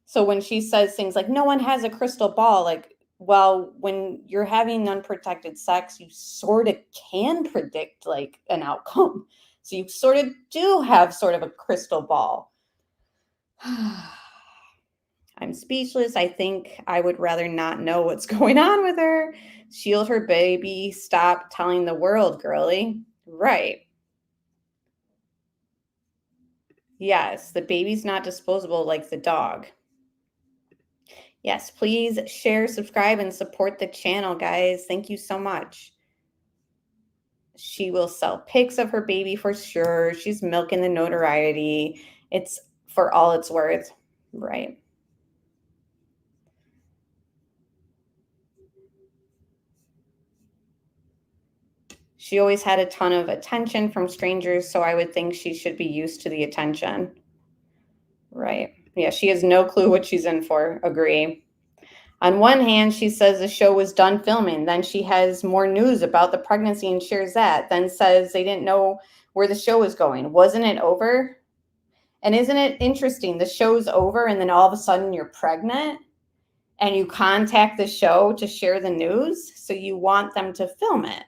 So when she says things like, no one has a crystal ball, like, well, when you're having unprotected sex, you sort of can predict, like, an outcome. So you sort of do have sort of a crystal ball. I'm speechless. I think I would rather not know what's going on with her. Shield her baby. Stop telling the world, girly. Right. Yes, the baby's not disposable like the dog. Yes, please share, subscribe, and support the channel, guys. Thank you so much. She will sell pics of her baby for sure. She's milking the notoriety. It's for all it's worth, right? She always had a ton of attention from strangers, so I would think she should be used to the attention. Right. Yeah, she has no clue what she's in for. Agree. On one hand, she says the show was done filming. Then she has more news about the pregnancy and shares that. Then says they didn't know where the show was going. Wasn't it over? And isn't it interesting? The show's over and then all of a sudden you're pregnant and you contact the show to share the news. So you want them to film it.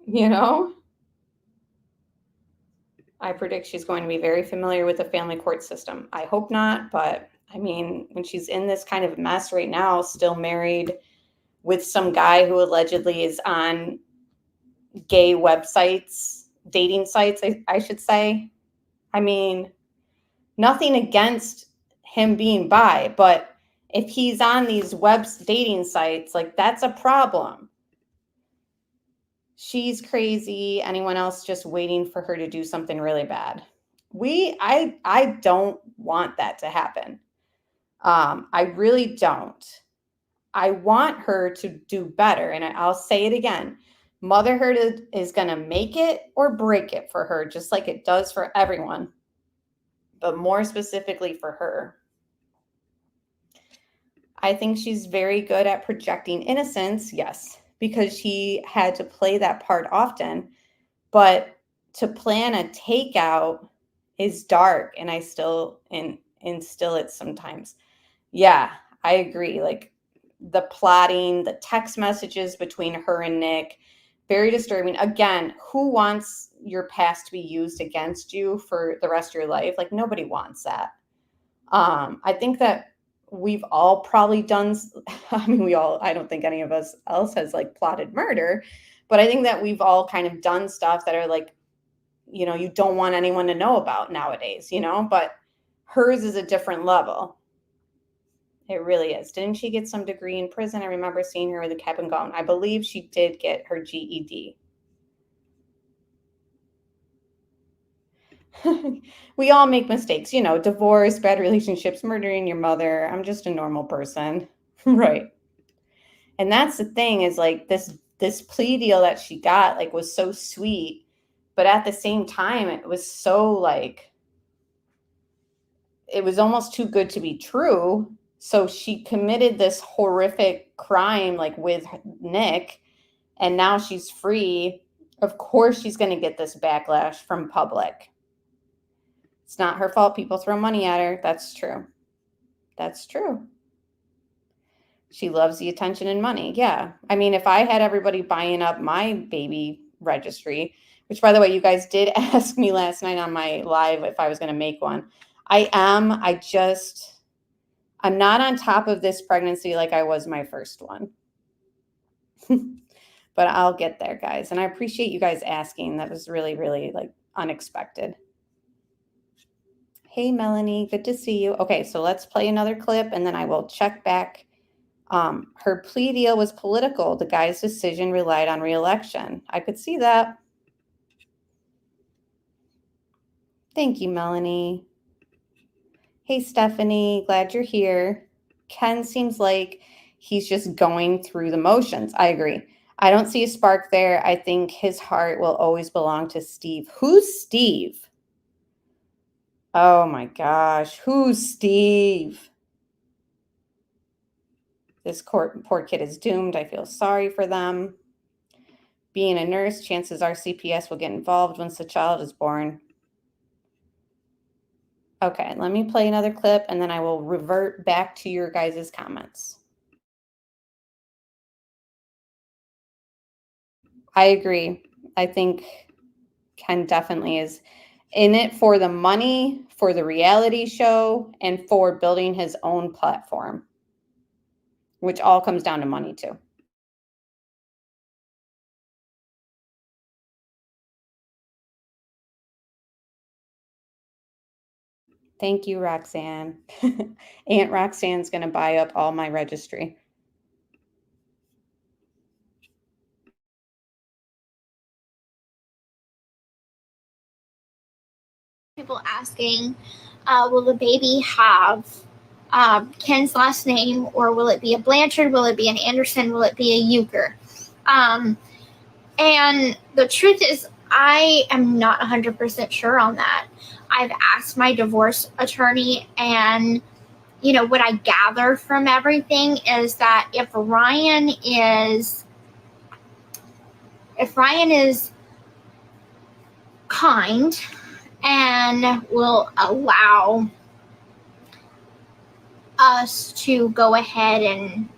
You know? I predict she's going to be very familiar with the family court system. I hope not, but I mean, when she's in this kind of mess right now, still married with some guy who allegedly is on gay websites, dating sites, I should say. I mean, nothing against him being bi, but if he's on these dating sites, like that's a problem. She's crazy. Anyone else just waiting for her to do something really bad. I don't want that to happen. I really don't. I want her to do better. And I'll say it again. Motherhood is going to make it or break it for her, just like it does for everyone, but more specifically for her. I think she's very good at projecting innocence, yes, because she had to play that part often. But to plan a takeout is dark, and I still instill it sometimes. Yeah, I agree. Like the plotting, the text messages between her and Nick, very disturbing. Again, who wants your past to be used against you for the rest of your life? Like nobody wants that. I think that we've all probably done, I don't think any of us else has like plotted murder, but I think that we've all kind of done stuff that are like, you know, you don't want anyone to know about nowadays, you know, but hers is a different level. It really is. Didn't she get some degree in prison? I remember seeing her with a cap and gown. I believe she did get her GED. We all make mistakes, you know, divorce, bad relationships, murdering your mother. I'm just a normal person. Right. And that's the thing is like this plea deal that she got like was so sweet, but at the same time it was so like it was almost too good to be true. So she committed this horrific crime like with Nick, and now she's free. Of course she's going to get this backlash from public. It's not her fault people throw money at her. That's true. That's true. She loves the attention and money. Yeah. I mean, if I had everybody buying up my baby registry, which by the way, you guys did ask me last night on my live if I was going to make one. I am. I'm not on top of this pregnancy like I was my first one. But I'll get there, guys. And I appreciate you guys asking. That was really, really like unexpected. Hey, Melanie, good to see you. Okay, so let's play another clip and then I will check back. Her plea deal was political. The guy's decision relied on re-election. I could see that. Thank you, Melanie. Hey, Stephanie, glad you're here. Ken seems like he's just going through the motions. I agree. I don't see a spark there. I think his heart will always belong to Steve. Who's Steve? Oh my gosh. Who's Steve? This poor kid is doomed. I feel sorry for them. Being a nurse, chances are CPS will get involved once the child is born. Okay, let me play another clip and then I will revert back to your guys' comments. I agree. I think Ken definitely is in it for the money, for the reality show, and for building his own platform, which all comes down to money too. Thank you, Roxanne. Aunt Roxanne's going to buy up all my registry. People asking, will the baby have Ken's last name, or will it be a Blanchard? Will it be an Anderson? Will it be a Euchre? And the truth is, I am not 100% sure on that. I've asked my divorce attorney, and what I gather from everything is that if Ryan is kind and will allow us to go ahead and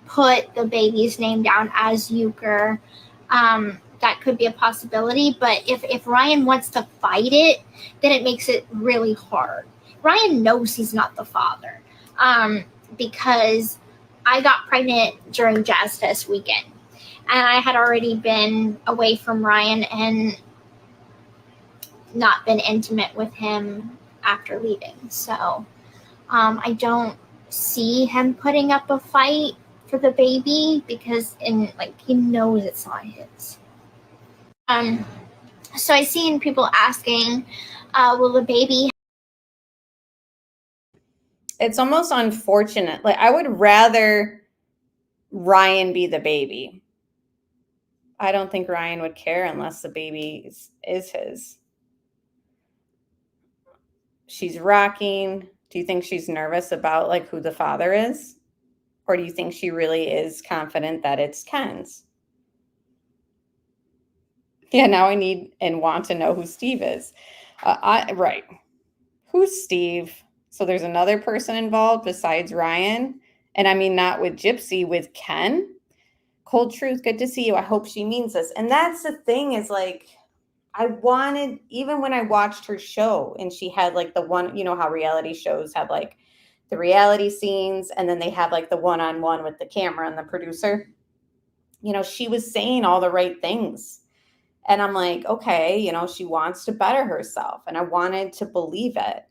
put the baby's name down as Euchre, that could be a possibility. But if Ryan wants to fight it, then it makes it really hard. Ryan knows he's not the father, because I got pregnant during Jazz Fest weekend, and I had already been away from Ryan and not been intimate with him after leaving. So I don't see him putting up a fight for the baby, because he knows it's not his. So I seen people asking, will the baby? It's almost unfortunate. Like, I would rather Ryan be the baby. I don't think Ryan would care unless the baby is his. She's rocking. Do you think she's nervous about like who the father is? Or do you think she really is confident that it's Ken's? Yeah, now I need and want to know who Steve is. Right. Who's Steve? So there's another person involved besides Ryan. And I mean, not with Gypsy, with Ken. Cold Truth, good to see you. I hope she means this. And that's the thing, is like, I wanted, even when I watched her show and she had like the one, how reality shows have like the reality scenes and then they have like the one-on-one with the camera and the producer, she was saying all the right things. And I'm like, okay, she wants to better herself. And I wanted to believe it.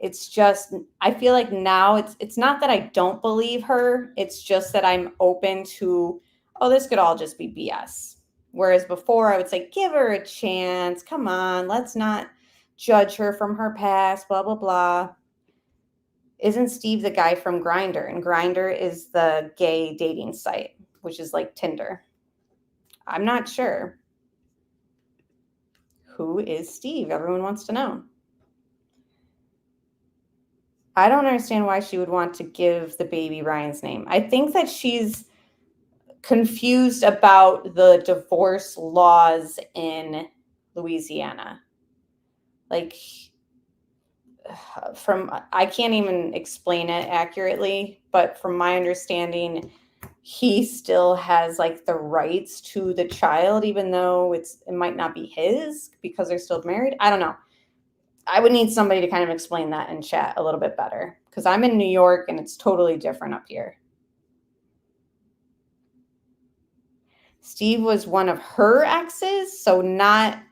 It's just, I feel like now it's not that I don't believe her. It's just that I'm open to, oh, this could all just be BS. Whereas before I would say, give her a chance. Come on, let's not judge her from her past, blah, blah, blah. Isn't Steve the guy from Grindr? And Grindr is the gay dating site, which is like Tinder. I'm not sure. Who is Steve? Everyone wants to know. I don't understand why she would want to give the baby Ryan's name. I think that she's confused about the divorce laws in Louisiana. Like, I can't even explain it accurately, but from my understanding, he still has like the rights to the child, even though it might not be his because they're still married. I don't know. I would need somebody to kind of explain that in chat a little bit better, because I'm in New York and it's totally different up here. Steve was one of her exes, so not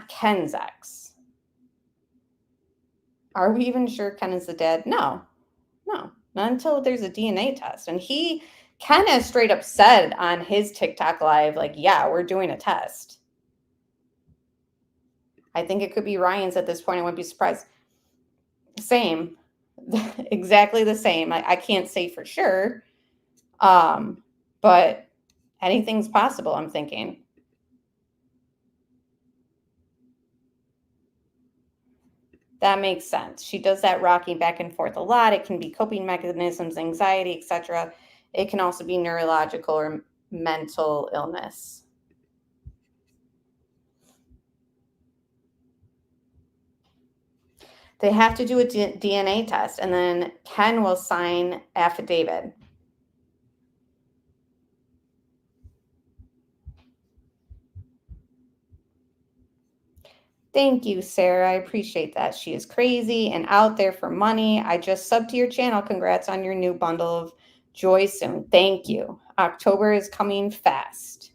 Ken's ex. Are we even sure Ken is the dad? No, not until there's a DNA test. And Ken has straight up said on his TikTok live, like, yeah, we're doing a test. I think it could be Ryan's at this point. I wouldn't be surprised. Same. Exactly the same. I can't say for sure. But anything's possible, I'm thinking. That makes sense. She does that rocking back and forth a lot. It can be coping mechanisms, anxiety, etc. It can also be neurological or mental illness. They have to do a DNA test, and then Ken will sign affidavit. Thank you, Sarah. I appreciate that. She is crazy and out there for money. I just subbed to your channel. Congrats on your new bundle of joy soon. Thank you. October is coming fast.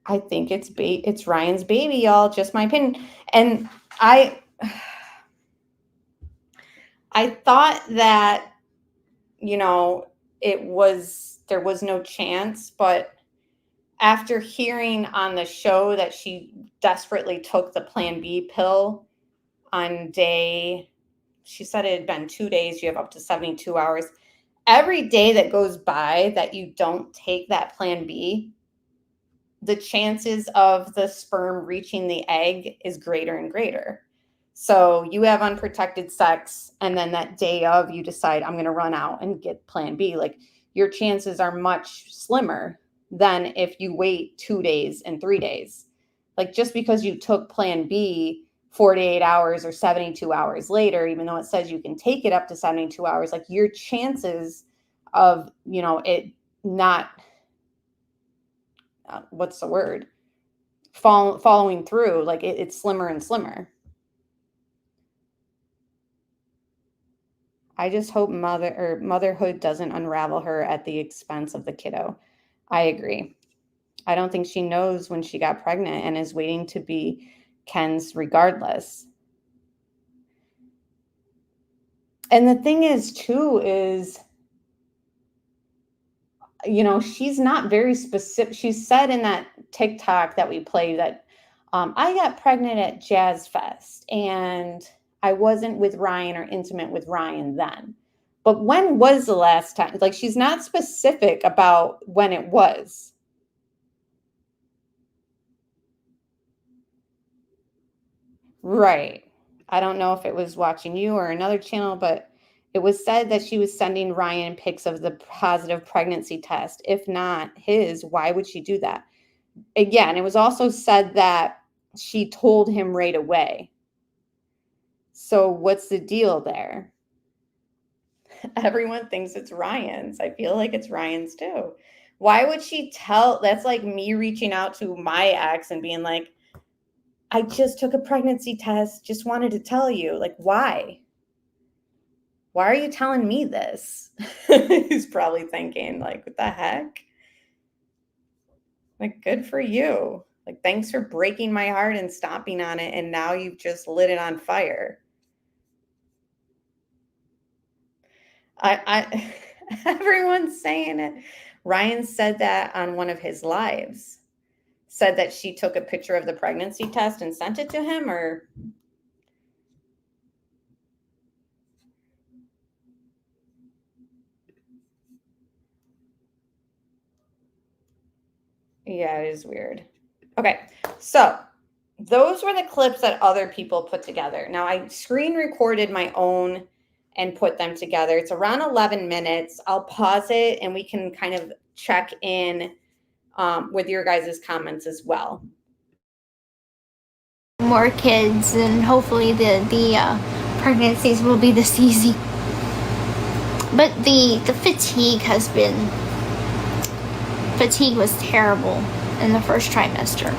I think it's Ryan's baby, y'all. Just my opinion. And I thought that, there was no chance, but after hearing on the show that she desperately took the Plan B pill on she said it had been 2 days, you have up to 72 hours. Every day that goes by that you don't take that Plan B, the chances of the sperm reaching the egg is greater and greater. So you have unprotected sex, and then that day of you decide, I'm going to run out and get Plan B. Like, your chances are much slimmer than if you wait 2 days and 3 days. Like, just because you took Plan B 48 hours or 72 hours later, even though it says you can take it up to 72 hours, like, your chances of, it not, what's the word? Following through, like, it's slimmer and slimmer. I just hope motherhood doesn't unravel her at the expense of the kiddo. I agree. I don't think she knows when she got pregnant and is waiting to be Ken's regardless. And the thing is, too, is, she's not very specific. She said in that TikTok that we played that I got pregnant at Jazz Fest and I wasn't with Ryan or intimate with Ryan then. But when was the last time? Like, she's not specific about when it was. Right. I don't know if it was Watching You or another channel, but it was said that she was sending Ryan pics of the positive pregnancy test. If not his, why would she do that? Again, it was also said that she told him right away. So what's the deal there? Everyone thinks it's Ryan's. I feel like it's Ryan's too. Why would she tell? That's like me reaching out to my ex and being like, I just took a pregnancy test, just wanted to tell you. Like, why? Why are you telling me this? He's probably thinking, like, what the heck? Like, good for you. Like, thanks for breaking my heart and stomping on it, and now you've just lit it on fire. I everyone's saying it. Ryan said that on one of his lives. Said that she took a picture of the pregnancy test and sent it to him, or yeah, it is weird. Okay, so those were the clips that other people put together. Now, I screen recorded my own and put them together. It's around 11 minutes. I'll pause it and we can kind of check in with your guys' comments as well. More kids, and hopefully the pregnancies will be this easy. But the fatigue was terrible in the first trimester.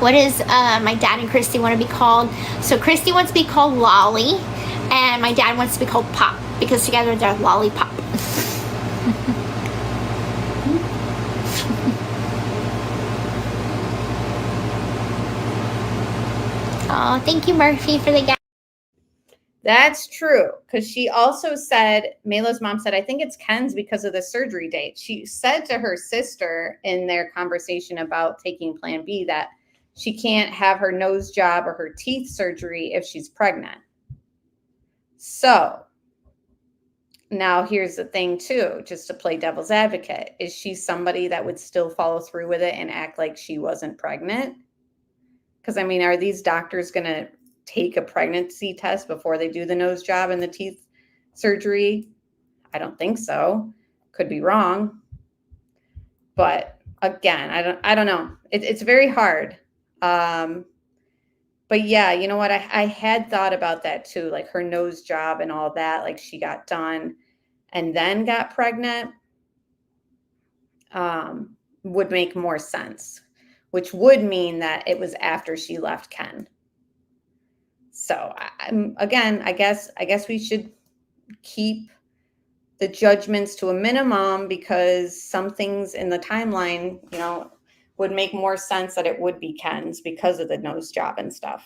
What is my dad and Christy want to be called? So Christy wants to be called Lolly, and my dad wants to be called Pop, because together they're Lollipop. Oh, thank you, Murphy, for the guy. That's true, because she also said, Mayla's mom said, I think it's Ken's because of the surgery date. She said to her sister in their conversation about taking Plan B that she can't have her nose job or her teeth surgery if she's pregnant. So now here's the thing too, just to play devil's advocate. Is she somebody that would still follow through with it and act like she wasn't pregnant? Because, I mean, are these doctors going to take a pregnancy test before they do the nose job and the teeth surgery? I don't think so. Could be wrong. But again, I don't know. It's very hard. But yeah, you know what? I had thought about that too, like her nose job and all that. Like, she got done and then got pregnant. Would make more sense, which would mean that it was after she left Ken. So again, I guess we should keep the judgments to a minimum, because some things in the timeline, you know, would make more sense that it would be Ken's because of the nose job and stuff.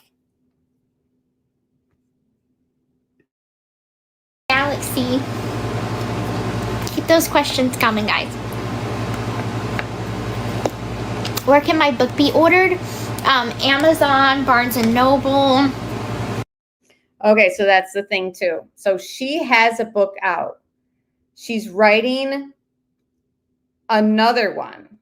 Galaxy. Keep those questions coming, guys. Where can my book be ordered? Amazon, Barnes and Noble. Okay, so that's the thing too. So she has a book out. She's writing another one.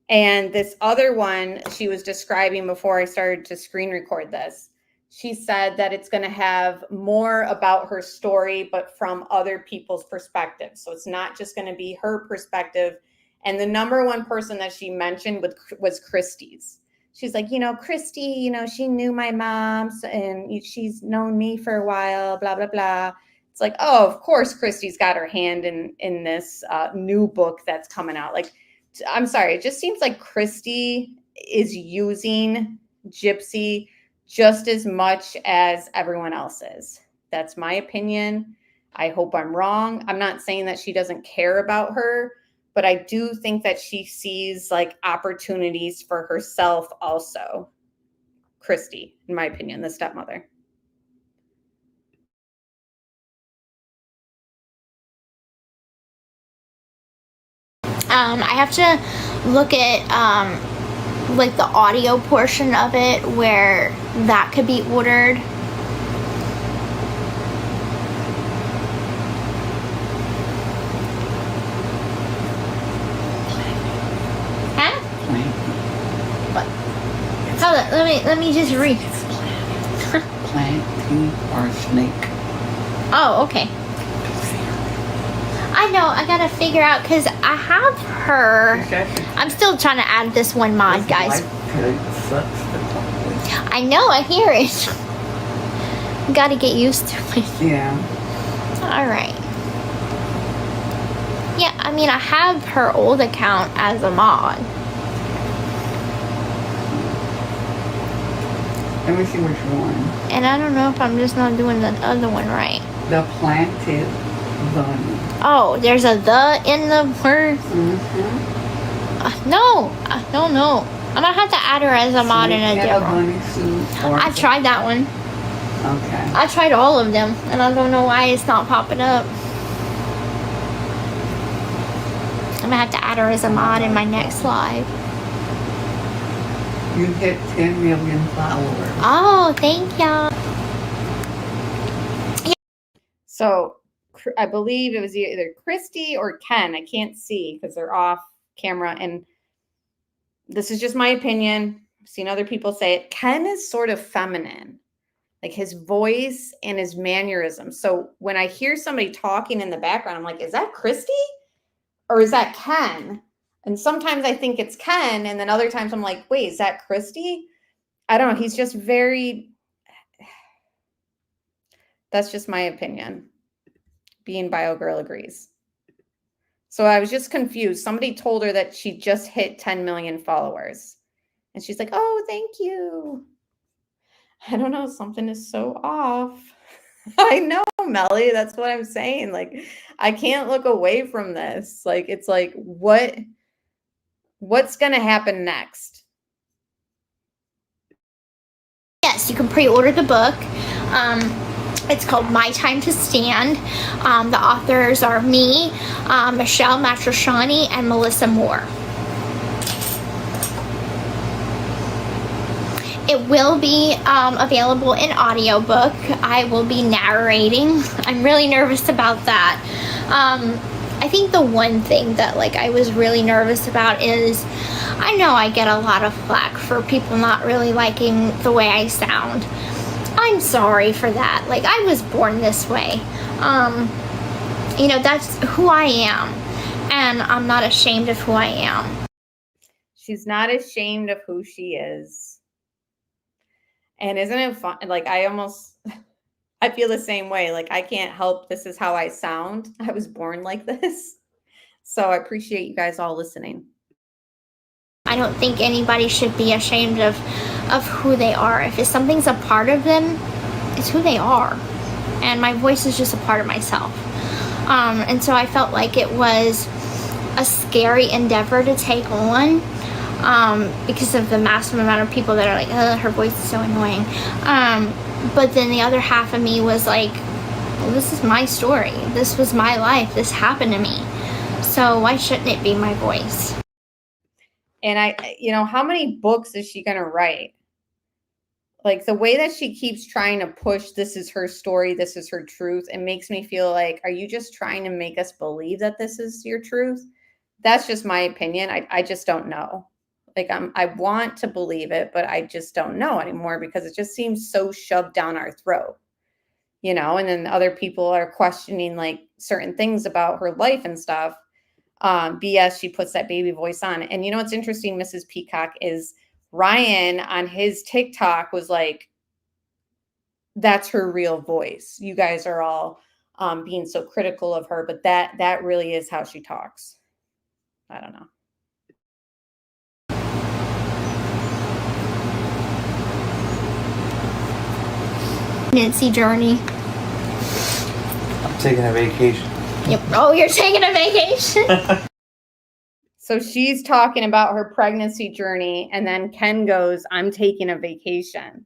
And this other one she was describing before I started to screen record this. She said that it's going to have more about her story, but from other people's perspectives. So it's not just going to be her perspective. And the number one person that she mentioned was Christy's. She's like, you know, Christy, you know, she knew my mom and she's known me for a while, blah, blah, blah. It's like, oh, of course, Christy's got her hand in this new book that's coming out. Like, I'm sorry, it just seems like Christy is using Gypsy just as much as everyone else is. That's my opinion. I hope I'm wrong. I'm not saying that she doesn't care about her, but I do think that she sees like opportunities for herself also. Christy, in my opinion, the stepmother. I have to look at like the audio portion of it where that could be ordered. Huh? What? Hold on, let me just read. Plant or snake. Oh, okay. I know, I gotta figure out, because I have her. I'm still trying to add this one mod, guys. I know, I hear it. Gotta get used to it. Yeah. Alright. Yeah, I mean, I have her old account as a mod. Let me see which one. And I don't know if I'm just not doing the other one right. The planted bunny. Oh, there's a the in the word? No. I'm gonna have to add her as a mod in a different one. I tried that one. Okay. I tried all of them, and I don't know why it's not popping up. I'm gonna have to add her as a mod in my next live. You hit 10 million followers. Oh, thank y'all. So I believe it was either Christy or Ken. I can't see because they're off camera. And this is just my opinion. I've seen other people say it. Ken is sort of feminine, like his voice and his mannerisms. So when I hear somebody talking in the background, I'm like, is that Christy or is that Ken? And sometimes I think it's Ken. And then other times I'm like, wait, is that Christy? I don't know. He's just very, that's just my opinion. Being Bio Girl agrees. So I was just confused. Somebody told her that she just hit 10 million followers. And she's like, oh, thank you. I don't know. Something is so off. I know, Melly. That's what I'm saying. Like, I can't look away from this. Like, it's like, what's going to happen next? Yes, you can pre-order the book. It's called My Time to Stand. The authors are me, Michelle Matrashani, and Melissa Moore. It will be available in audiobook. I will be narrating. I'm really nervous about that. I think the one thing that I was really nervous about is I know I get a lot of flack for people not really liking the way I sound. I'm sorry for that. I was born this way. That's who I am. And I'm not ashamed of who I am. She's not ashamed of who she is. And isn't it fun? I feel the same way. I can't help. This is how I sound. I was born like this. So I appreciate you guys all listening. I don't think anybody should be ashamed of who they are. If something's a part of them, it's who they are. And my voice is just a part of myself. And so I felt like it was a scary endeavor to take on, because of the massive amount of people that are like, her voice is so annoying. But then the other half of me was like, well, this is my story. This was my life. This happened to me. So why shouldn't it be my voice? And how many books is she going to write? Like, the way that she keeps trying to push, this is her story, this is her truth, it makes me feel like, are you just trying to make us believe that this is your truth? That's just my opinion. I just don't know. Like, I want to believe it, but I just don't know anymore because it just seems so shoved down our throat. And then other people are questioning like certain things about her life and stuff. BS, she puts that baby voice on. And what's interesting, Mrs. Peacock, is Ryan on his TikTok was like, that's her real voice. You guys are all being so critical of her, but that really is how she talks. I don't know. Pregnancy journey. I'm taking a vacation. Yep. Oh, you're taking a vacation? So she's talking about her pregnancy journey, and then Ken goes, I'm taking a vacation.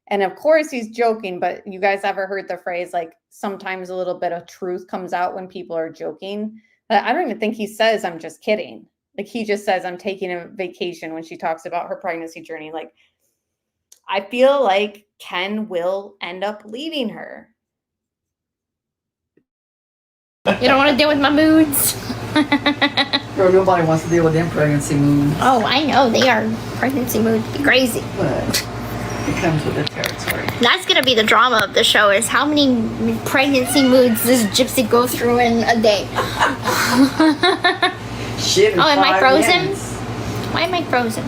And of course he's joking, but you guys ever heard the phrase, like, sometimes a little bit of truth comes out when people are joking? I don't even think he says, I'm just kidding. Like, he just says, I'm taking a vacation when she talks about her pregnancy journey. Like, I feel like Ken will end up leaving her. You don't want to deal with my moods? Girl, nobody wants to deal with them pregnancy moods. Oh, I know. They are pregnancy moods. Crazy. But it comes with the territory. That's going to be the drama of the show, is how many pregnancy moods does Gypsy go through in a day? Shit. Oh, am I frozen? Minutes. Why am I frozen?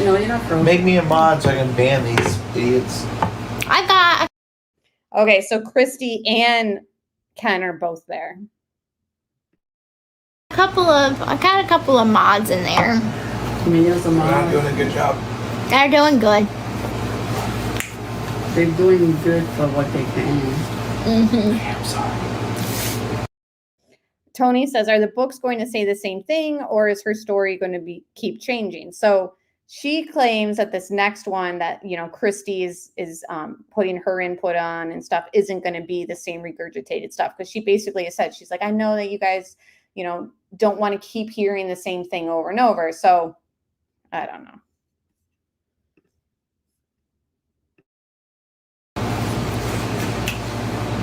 No, you're not frozen. Make me a mod so I can ban these idiots. I got... Okay, so Christy and Ken are both there. I got a couple of mods in there. Mia's a mod. They're not doing a good job. They're doing good. They're doing good for what they can. I'm sorry. Tony says, are the books going to say the same thing, or is her story going to keep changing? So she claims that this next one that, Christy is putting her input on and stuff isn't going to be the same regurgitated stuff. Because she basically has said, she's like, I know that you guys, don't want to keep hearing the same thing over and over. So I don't know.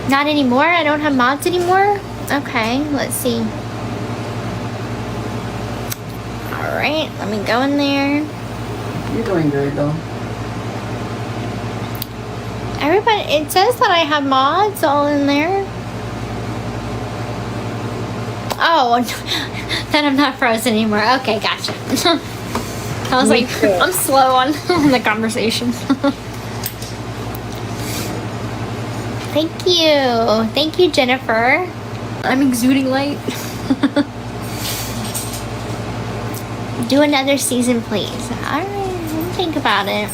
Not anymore? I don't have mods anymore? Okay, let's see. Alright, let me go in there. You're doing good, though. Everybody, it says that I have mods all in there. Oh, then I'm not frozen anymore. Okay, gotcha. I was like, I'm slow on the conversation. Thank you. Thank you, Jennifer. I'm exuding light. Do another season, please. Alright, let me think about it.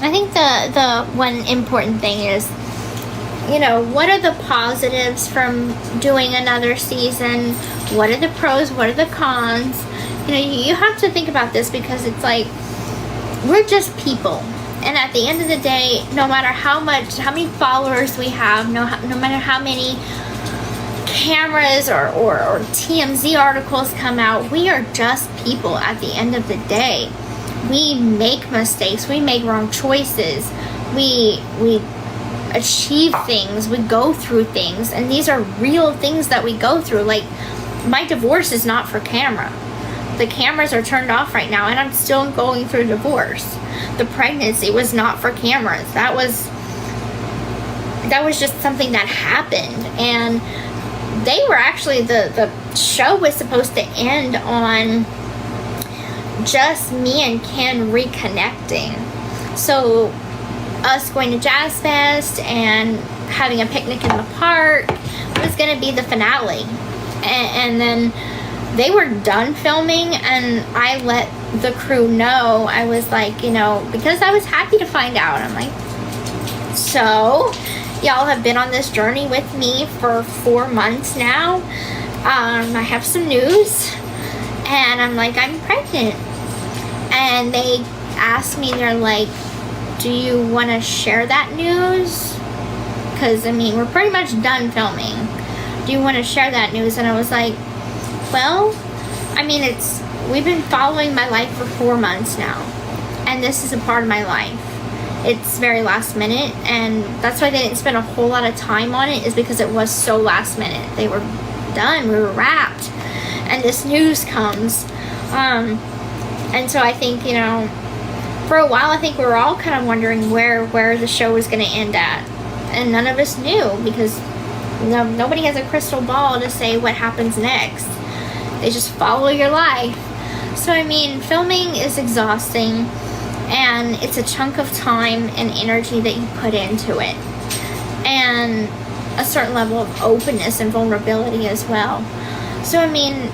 I think the one important thing is, what are the positives from doing another season? What are the pros? What are the cons? You have to think about this, because it's like, we're just people. And at the end of the day, no matter how many followers we have, no matter how many cameras or TMZ articles come out, we are just people at the end of the day. We make mistakes, we make wrong choices, we achieve things, we go through things, and these are real things that we go through. Like, my divorce is not for camera. The cameras are turned off right now, and I'm still going through divorce. The pregnancy was not for cameras. That was just something that happened. And they were actually, the show was supposed to end on just me and Ken reconnecting. So us going to Jazz Fest and having a picnic in the park was going to be the finale. And then they were done filming, and I let the crew know. I was like, because I was happy to find out. I'm like, so, y'all have been on this journey with me for 4 months now. I have some news, and I'm like, I'm pregnant. And they asked me, they're like, do you want to share that news? Because, I mean, we're pretty much done filming. Do you want to share that news? And I was like, well, I mean, we've been following my life for 4 months now, and this is a part of my life. It's very last minute, and that's why they didn't spend a whole lot of time on it, is because it was so last minute. They were done, we were wrapped, and this news comes. And so I think, you know, for a while I think we were all kind of wondering where the show was going to end at, and none of us knew, because nobody has a crystal ball to say what happens next. They just follow your life. So I mean, filming is exhausting, and it's a chunk of time and energy that you put into it, and a certain level of openness and vulnerability as well. So I mean,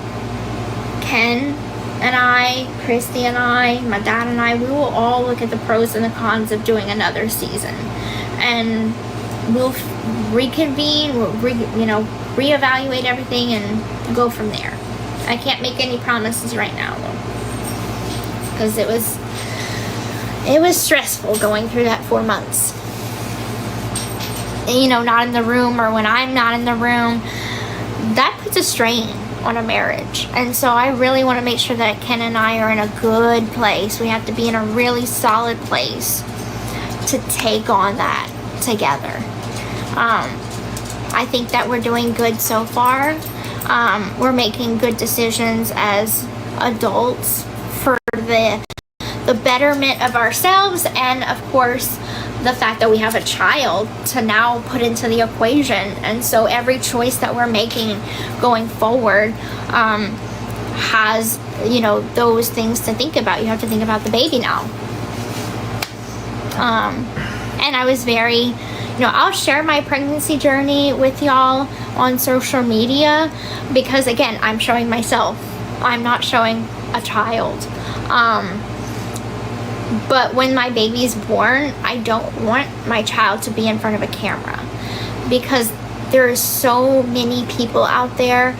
Ken and I, Christy and I, my dad and I, we will all look at the pros and the cons of doing another season, and we'll reconvene, we'll reevaluate everything and go from there. I can't make any promises right now though, because it was stressful going through that 4 months. And, you know, not in the room, or when I'm not in the room, that puts a strain on a marriage. And so I really want to make sure that Ken and I are in a good place. We have to be in a really solid place to take on that together. I think that we're doing good so far. We're making good decisions as adults for the betterment of ourselves, and of course the fact that we have a child to now put into the equation. And so every choice that we're making going forward has, you know, those things to think about. You have to think about the baby now. And I was very, you know, I'll share my pregnancy journey with y'all on social media, because again, I'm showing myself. I'm not showing a child. But when my baby's born, I don't want my child to be in front of a camera, because there are so many people out there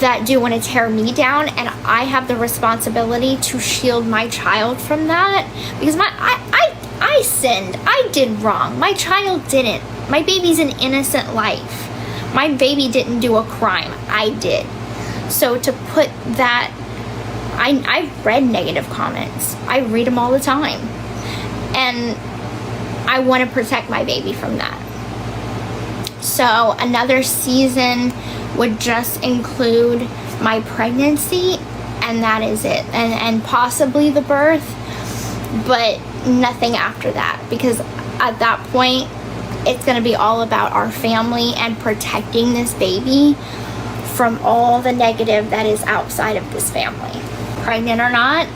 that do want to tear me down, and I have the responsibility to shield my child from that, because I sinned. I did wrong. My child didn't. My baby's an innocent life. My baby didn't do a crime. I did. So to put that, I've read negative comments. I read them all the time. And I want to protect my baby from that. So another season would just include my pregnancy, and that is it. And possibly the birth, but nothing after that. Because at that point, it's going to be all about our family and protecting this baby from all the negative that is outside of this family. Pregnant or not,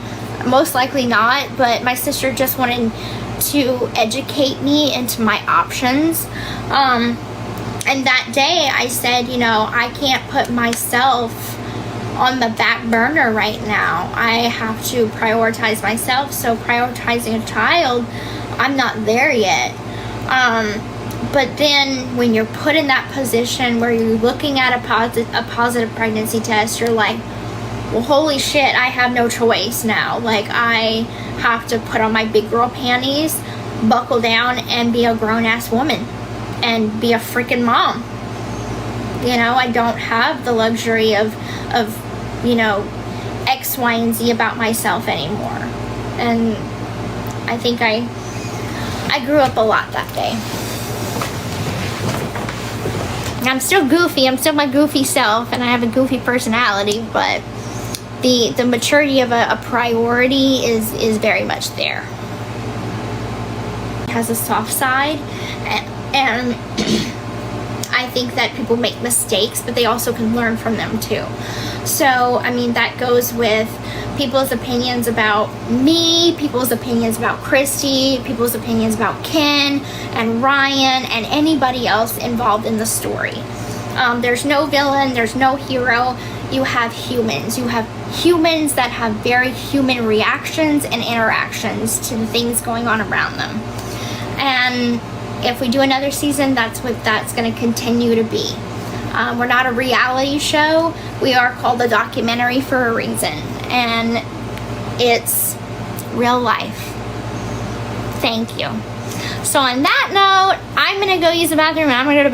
most likely not, but my sister just wanted to educate me into my options. And that day I said, you know, I can't put myself on the back burner right now. I have to prioritize myself. So prioritizing a child, I'm not there yet. But then when you're put in that position where you're looking at a positive pregnancy test, you're like, well, holy shit, I have no choice now. Like, I have to put on my big girl panties, buckle down, and be a grown-ass woman and be a freaking mom. You know, I don't have the luxury of you know, X, Y, and Z about myself anymore. And I think I grew up a lot that day. I'm still goofy. I'm still my goofy self, and I have a goofy personality, but the maturity of a priority is very much there. It has a soft side, and I think that people make mistakes, but they also can learn from them too. So, I mean, that goes with people's opinions about me, people's opinions about Christy, people's opinions about Ken and Ryan and anybody else involved in the story. There's no villain, there's no hero. You have humans. You have humans that have very human reactions and interactions to the things going on around them. And if we do another season, that's what that's going to continue to be. We're not a reality show. We are called a documentary for a reason, and it's real life. Thank you. So on that note, I'm going to go use the bathroom and I'm going to go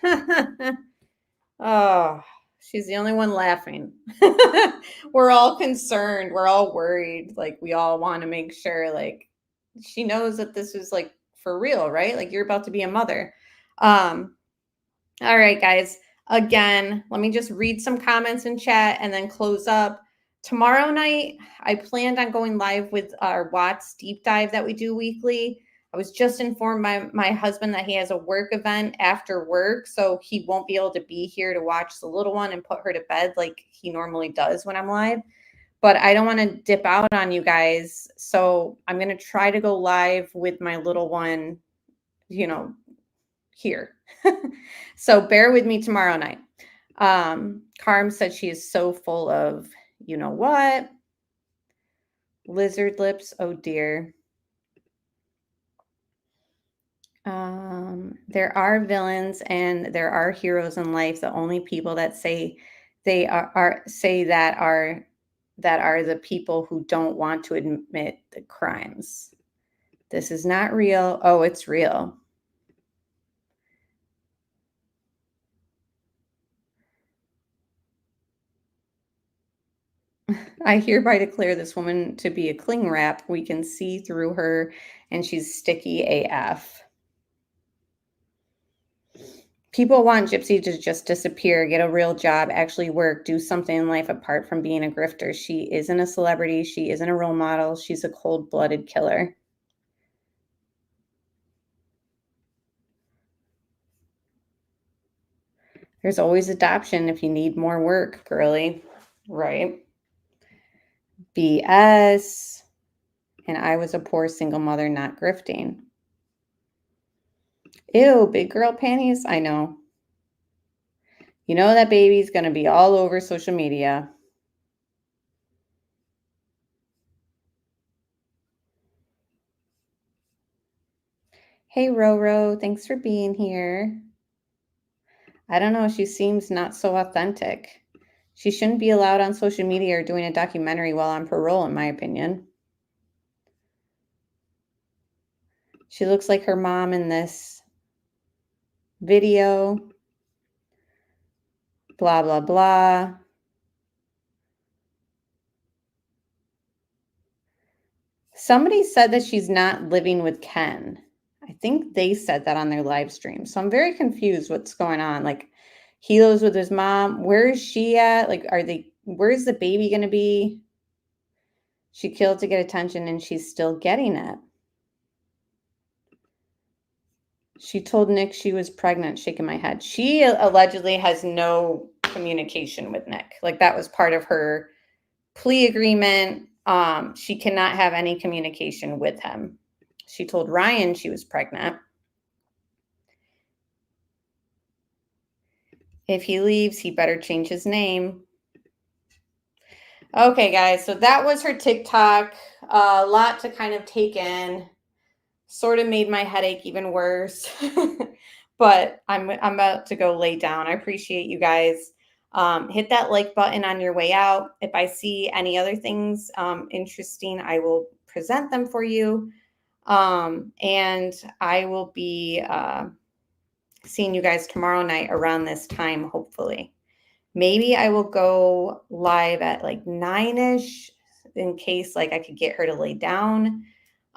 to bed. Oh, she's the only one laughing. We're all concerned. We're all worried. Like, we all want to make sure, like, she knows that this is like for real, right? Like, you're about to be a mother. All right, guys. Again, let me just read some comments in chat and then close up. Tomorrow night, I planned on going live with our Watts deep dive that we do weekly. I was just informed by my husband that he has a work event after work, so he won't be able to be here to watch the little one and put her to bed like he normally does when I'm live. But I don't want to dip out on you guys, so I'm going to try to go live with my little one, you know, here. So bear with me tomorrow night. Carm said she is so full of, you know what? Lizard lips. Oh dear. There are villains and there are heroes in life. The only people that say they are the people who don't want to admit the crimes. This is not real. Oh, it's real. I hereby declare this woman to be a cling wrap. We can see through her and she's sticky AF. People want Gypsy to just disappear, get a real job, actually work, do something in life apart from being a grifter. She isn't a celebrity. She isn't a role model. She's a cold-blooded killer. There's always adoption if you need more work, girly. Right. BS. And I was a poor single mother not grifting. Ew, big girl panties. I know. You know that baby's going to be all over social media. Hey, Roro. Thanks for being here. I don't know. She seems not so authentic. She shouldn't be allowed on social media or doing a documentary while on parole, in my opinion. She looks like her mom in this video. Blah, blah, blah. Somebody said that she's not living with Ken. I think they said that on their live stream. So I'm very confused what's going on. Like, he lives with his mom. Where is she at? Like, where's the baby going to be? She killed to get attention and she's still getting it. She told Nick she was pregnant, shaking my head. She allegedly has no communication with Nick. Like, that was part of her plea agreement. She cannot have any communication with him. She told Ryan she was pregnant. If he leaves, he better change his name. Okay, guys, so that was her TikTok. A lot to kind of take in. Sort of made my headache even worse. But I'm about to go lay down. I appreciate you guys. Hit that like button on your way out. If I see any other things interesting, I will present them for you. And I will be seeing you guys tomorrow night around this time, hopefully. Maybe I will go live at like 9-ish in case like I could get her to lay down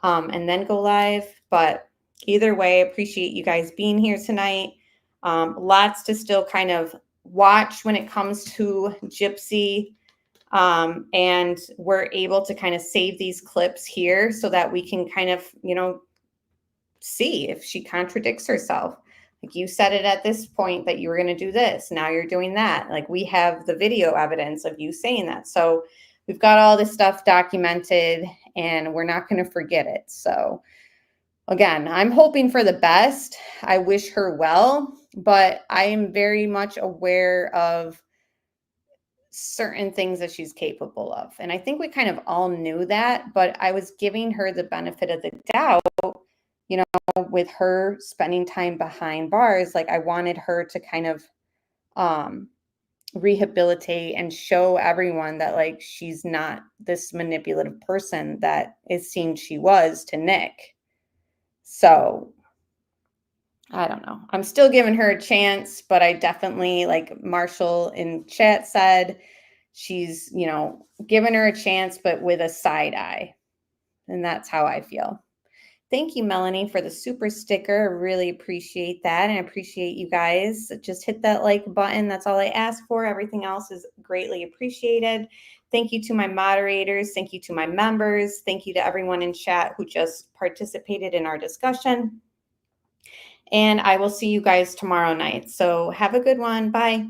and then go live. But either way, I appreciate you guys being here tonight. Lots to still kind of watch when it comes to Gypsy. And we're able to kind of save these clips here so that we can kind of, you know, see if she contradicts herself. Like, you said it at this point that you were going to do this. Now you're doing that. Like, we have the video evidence of you saying that. So we've got all this stuff documented and we're not going to forget it. So again, I'm hoping for the best. I wish her well, but I am very much aware of certain things that she's capable of. And I think we kind of all knew that, but I was giving her the benefit of the doubt, you know, with her spending time behind bars. Like I wanted her to kind of rehabilitate and show everyone that like she's not this manipulative person that it seemed she was to Nick. So I don't know. I'm still giving her a chance, but I definitely, like Marshall in chat said, she's, you know, giving her a chance, but with a side eye. And that's how I feel. Thank you, Melanie, for the super sticker. I really appreciate that. And I appreciate you guys. Just hit that like button. That's all I ask for. Everything else is greatly appreciated. Thank you to my moderators. Thank you to my members. Thank you to everyone in chat who just participated in our discussion. And I will see you guys tomorrow night. So have a good one. Bye.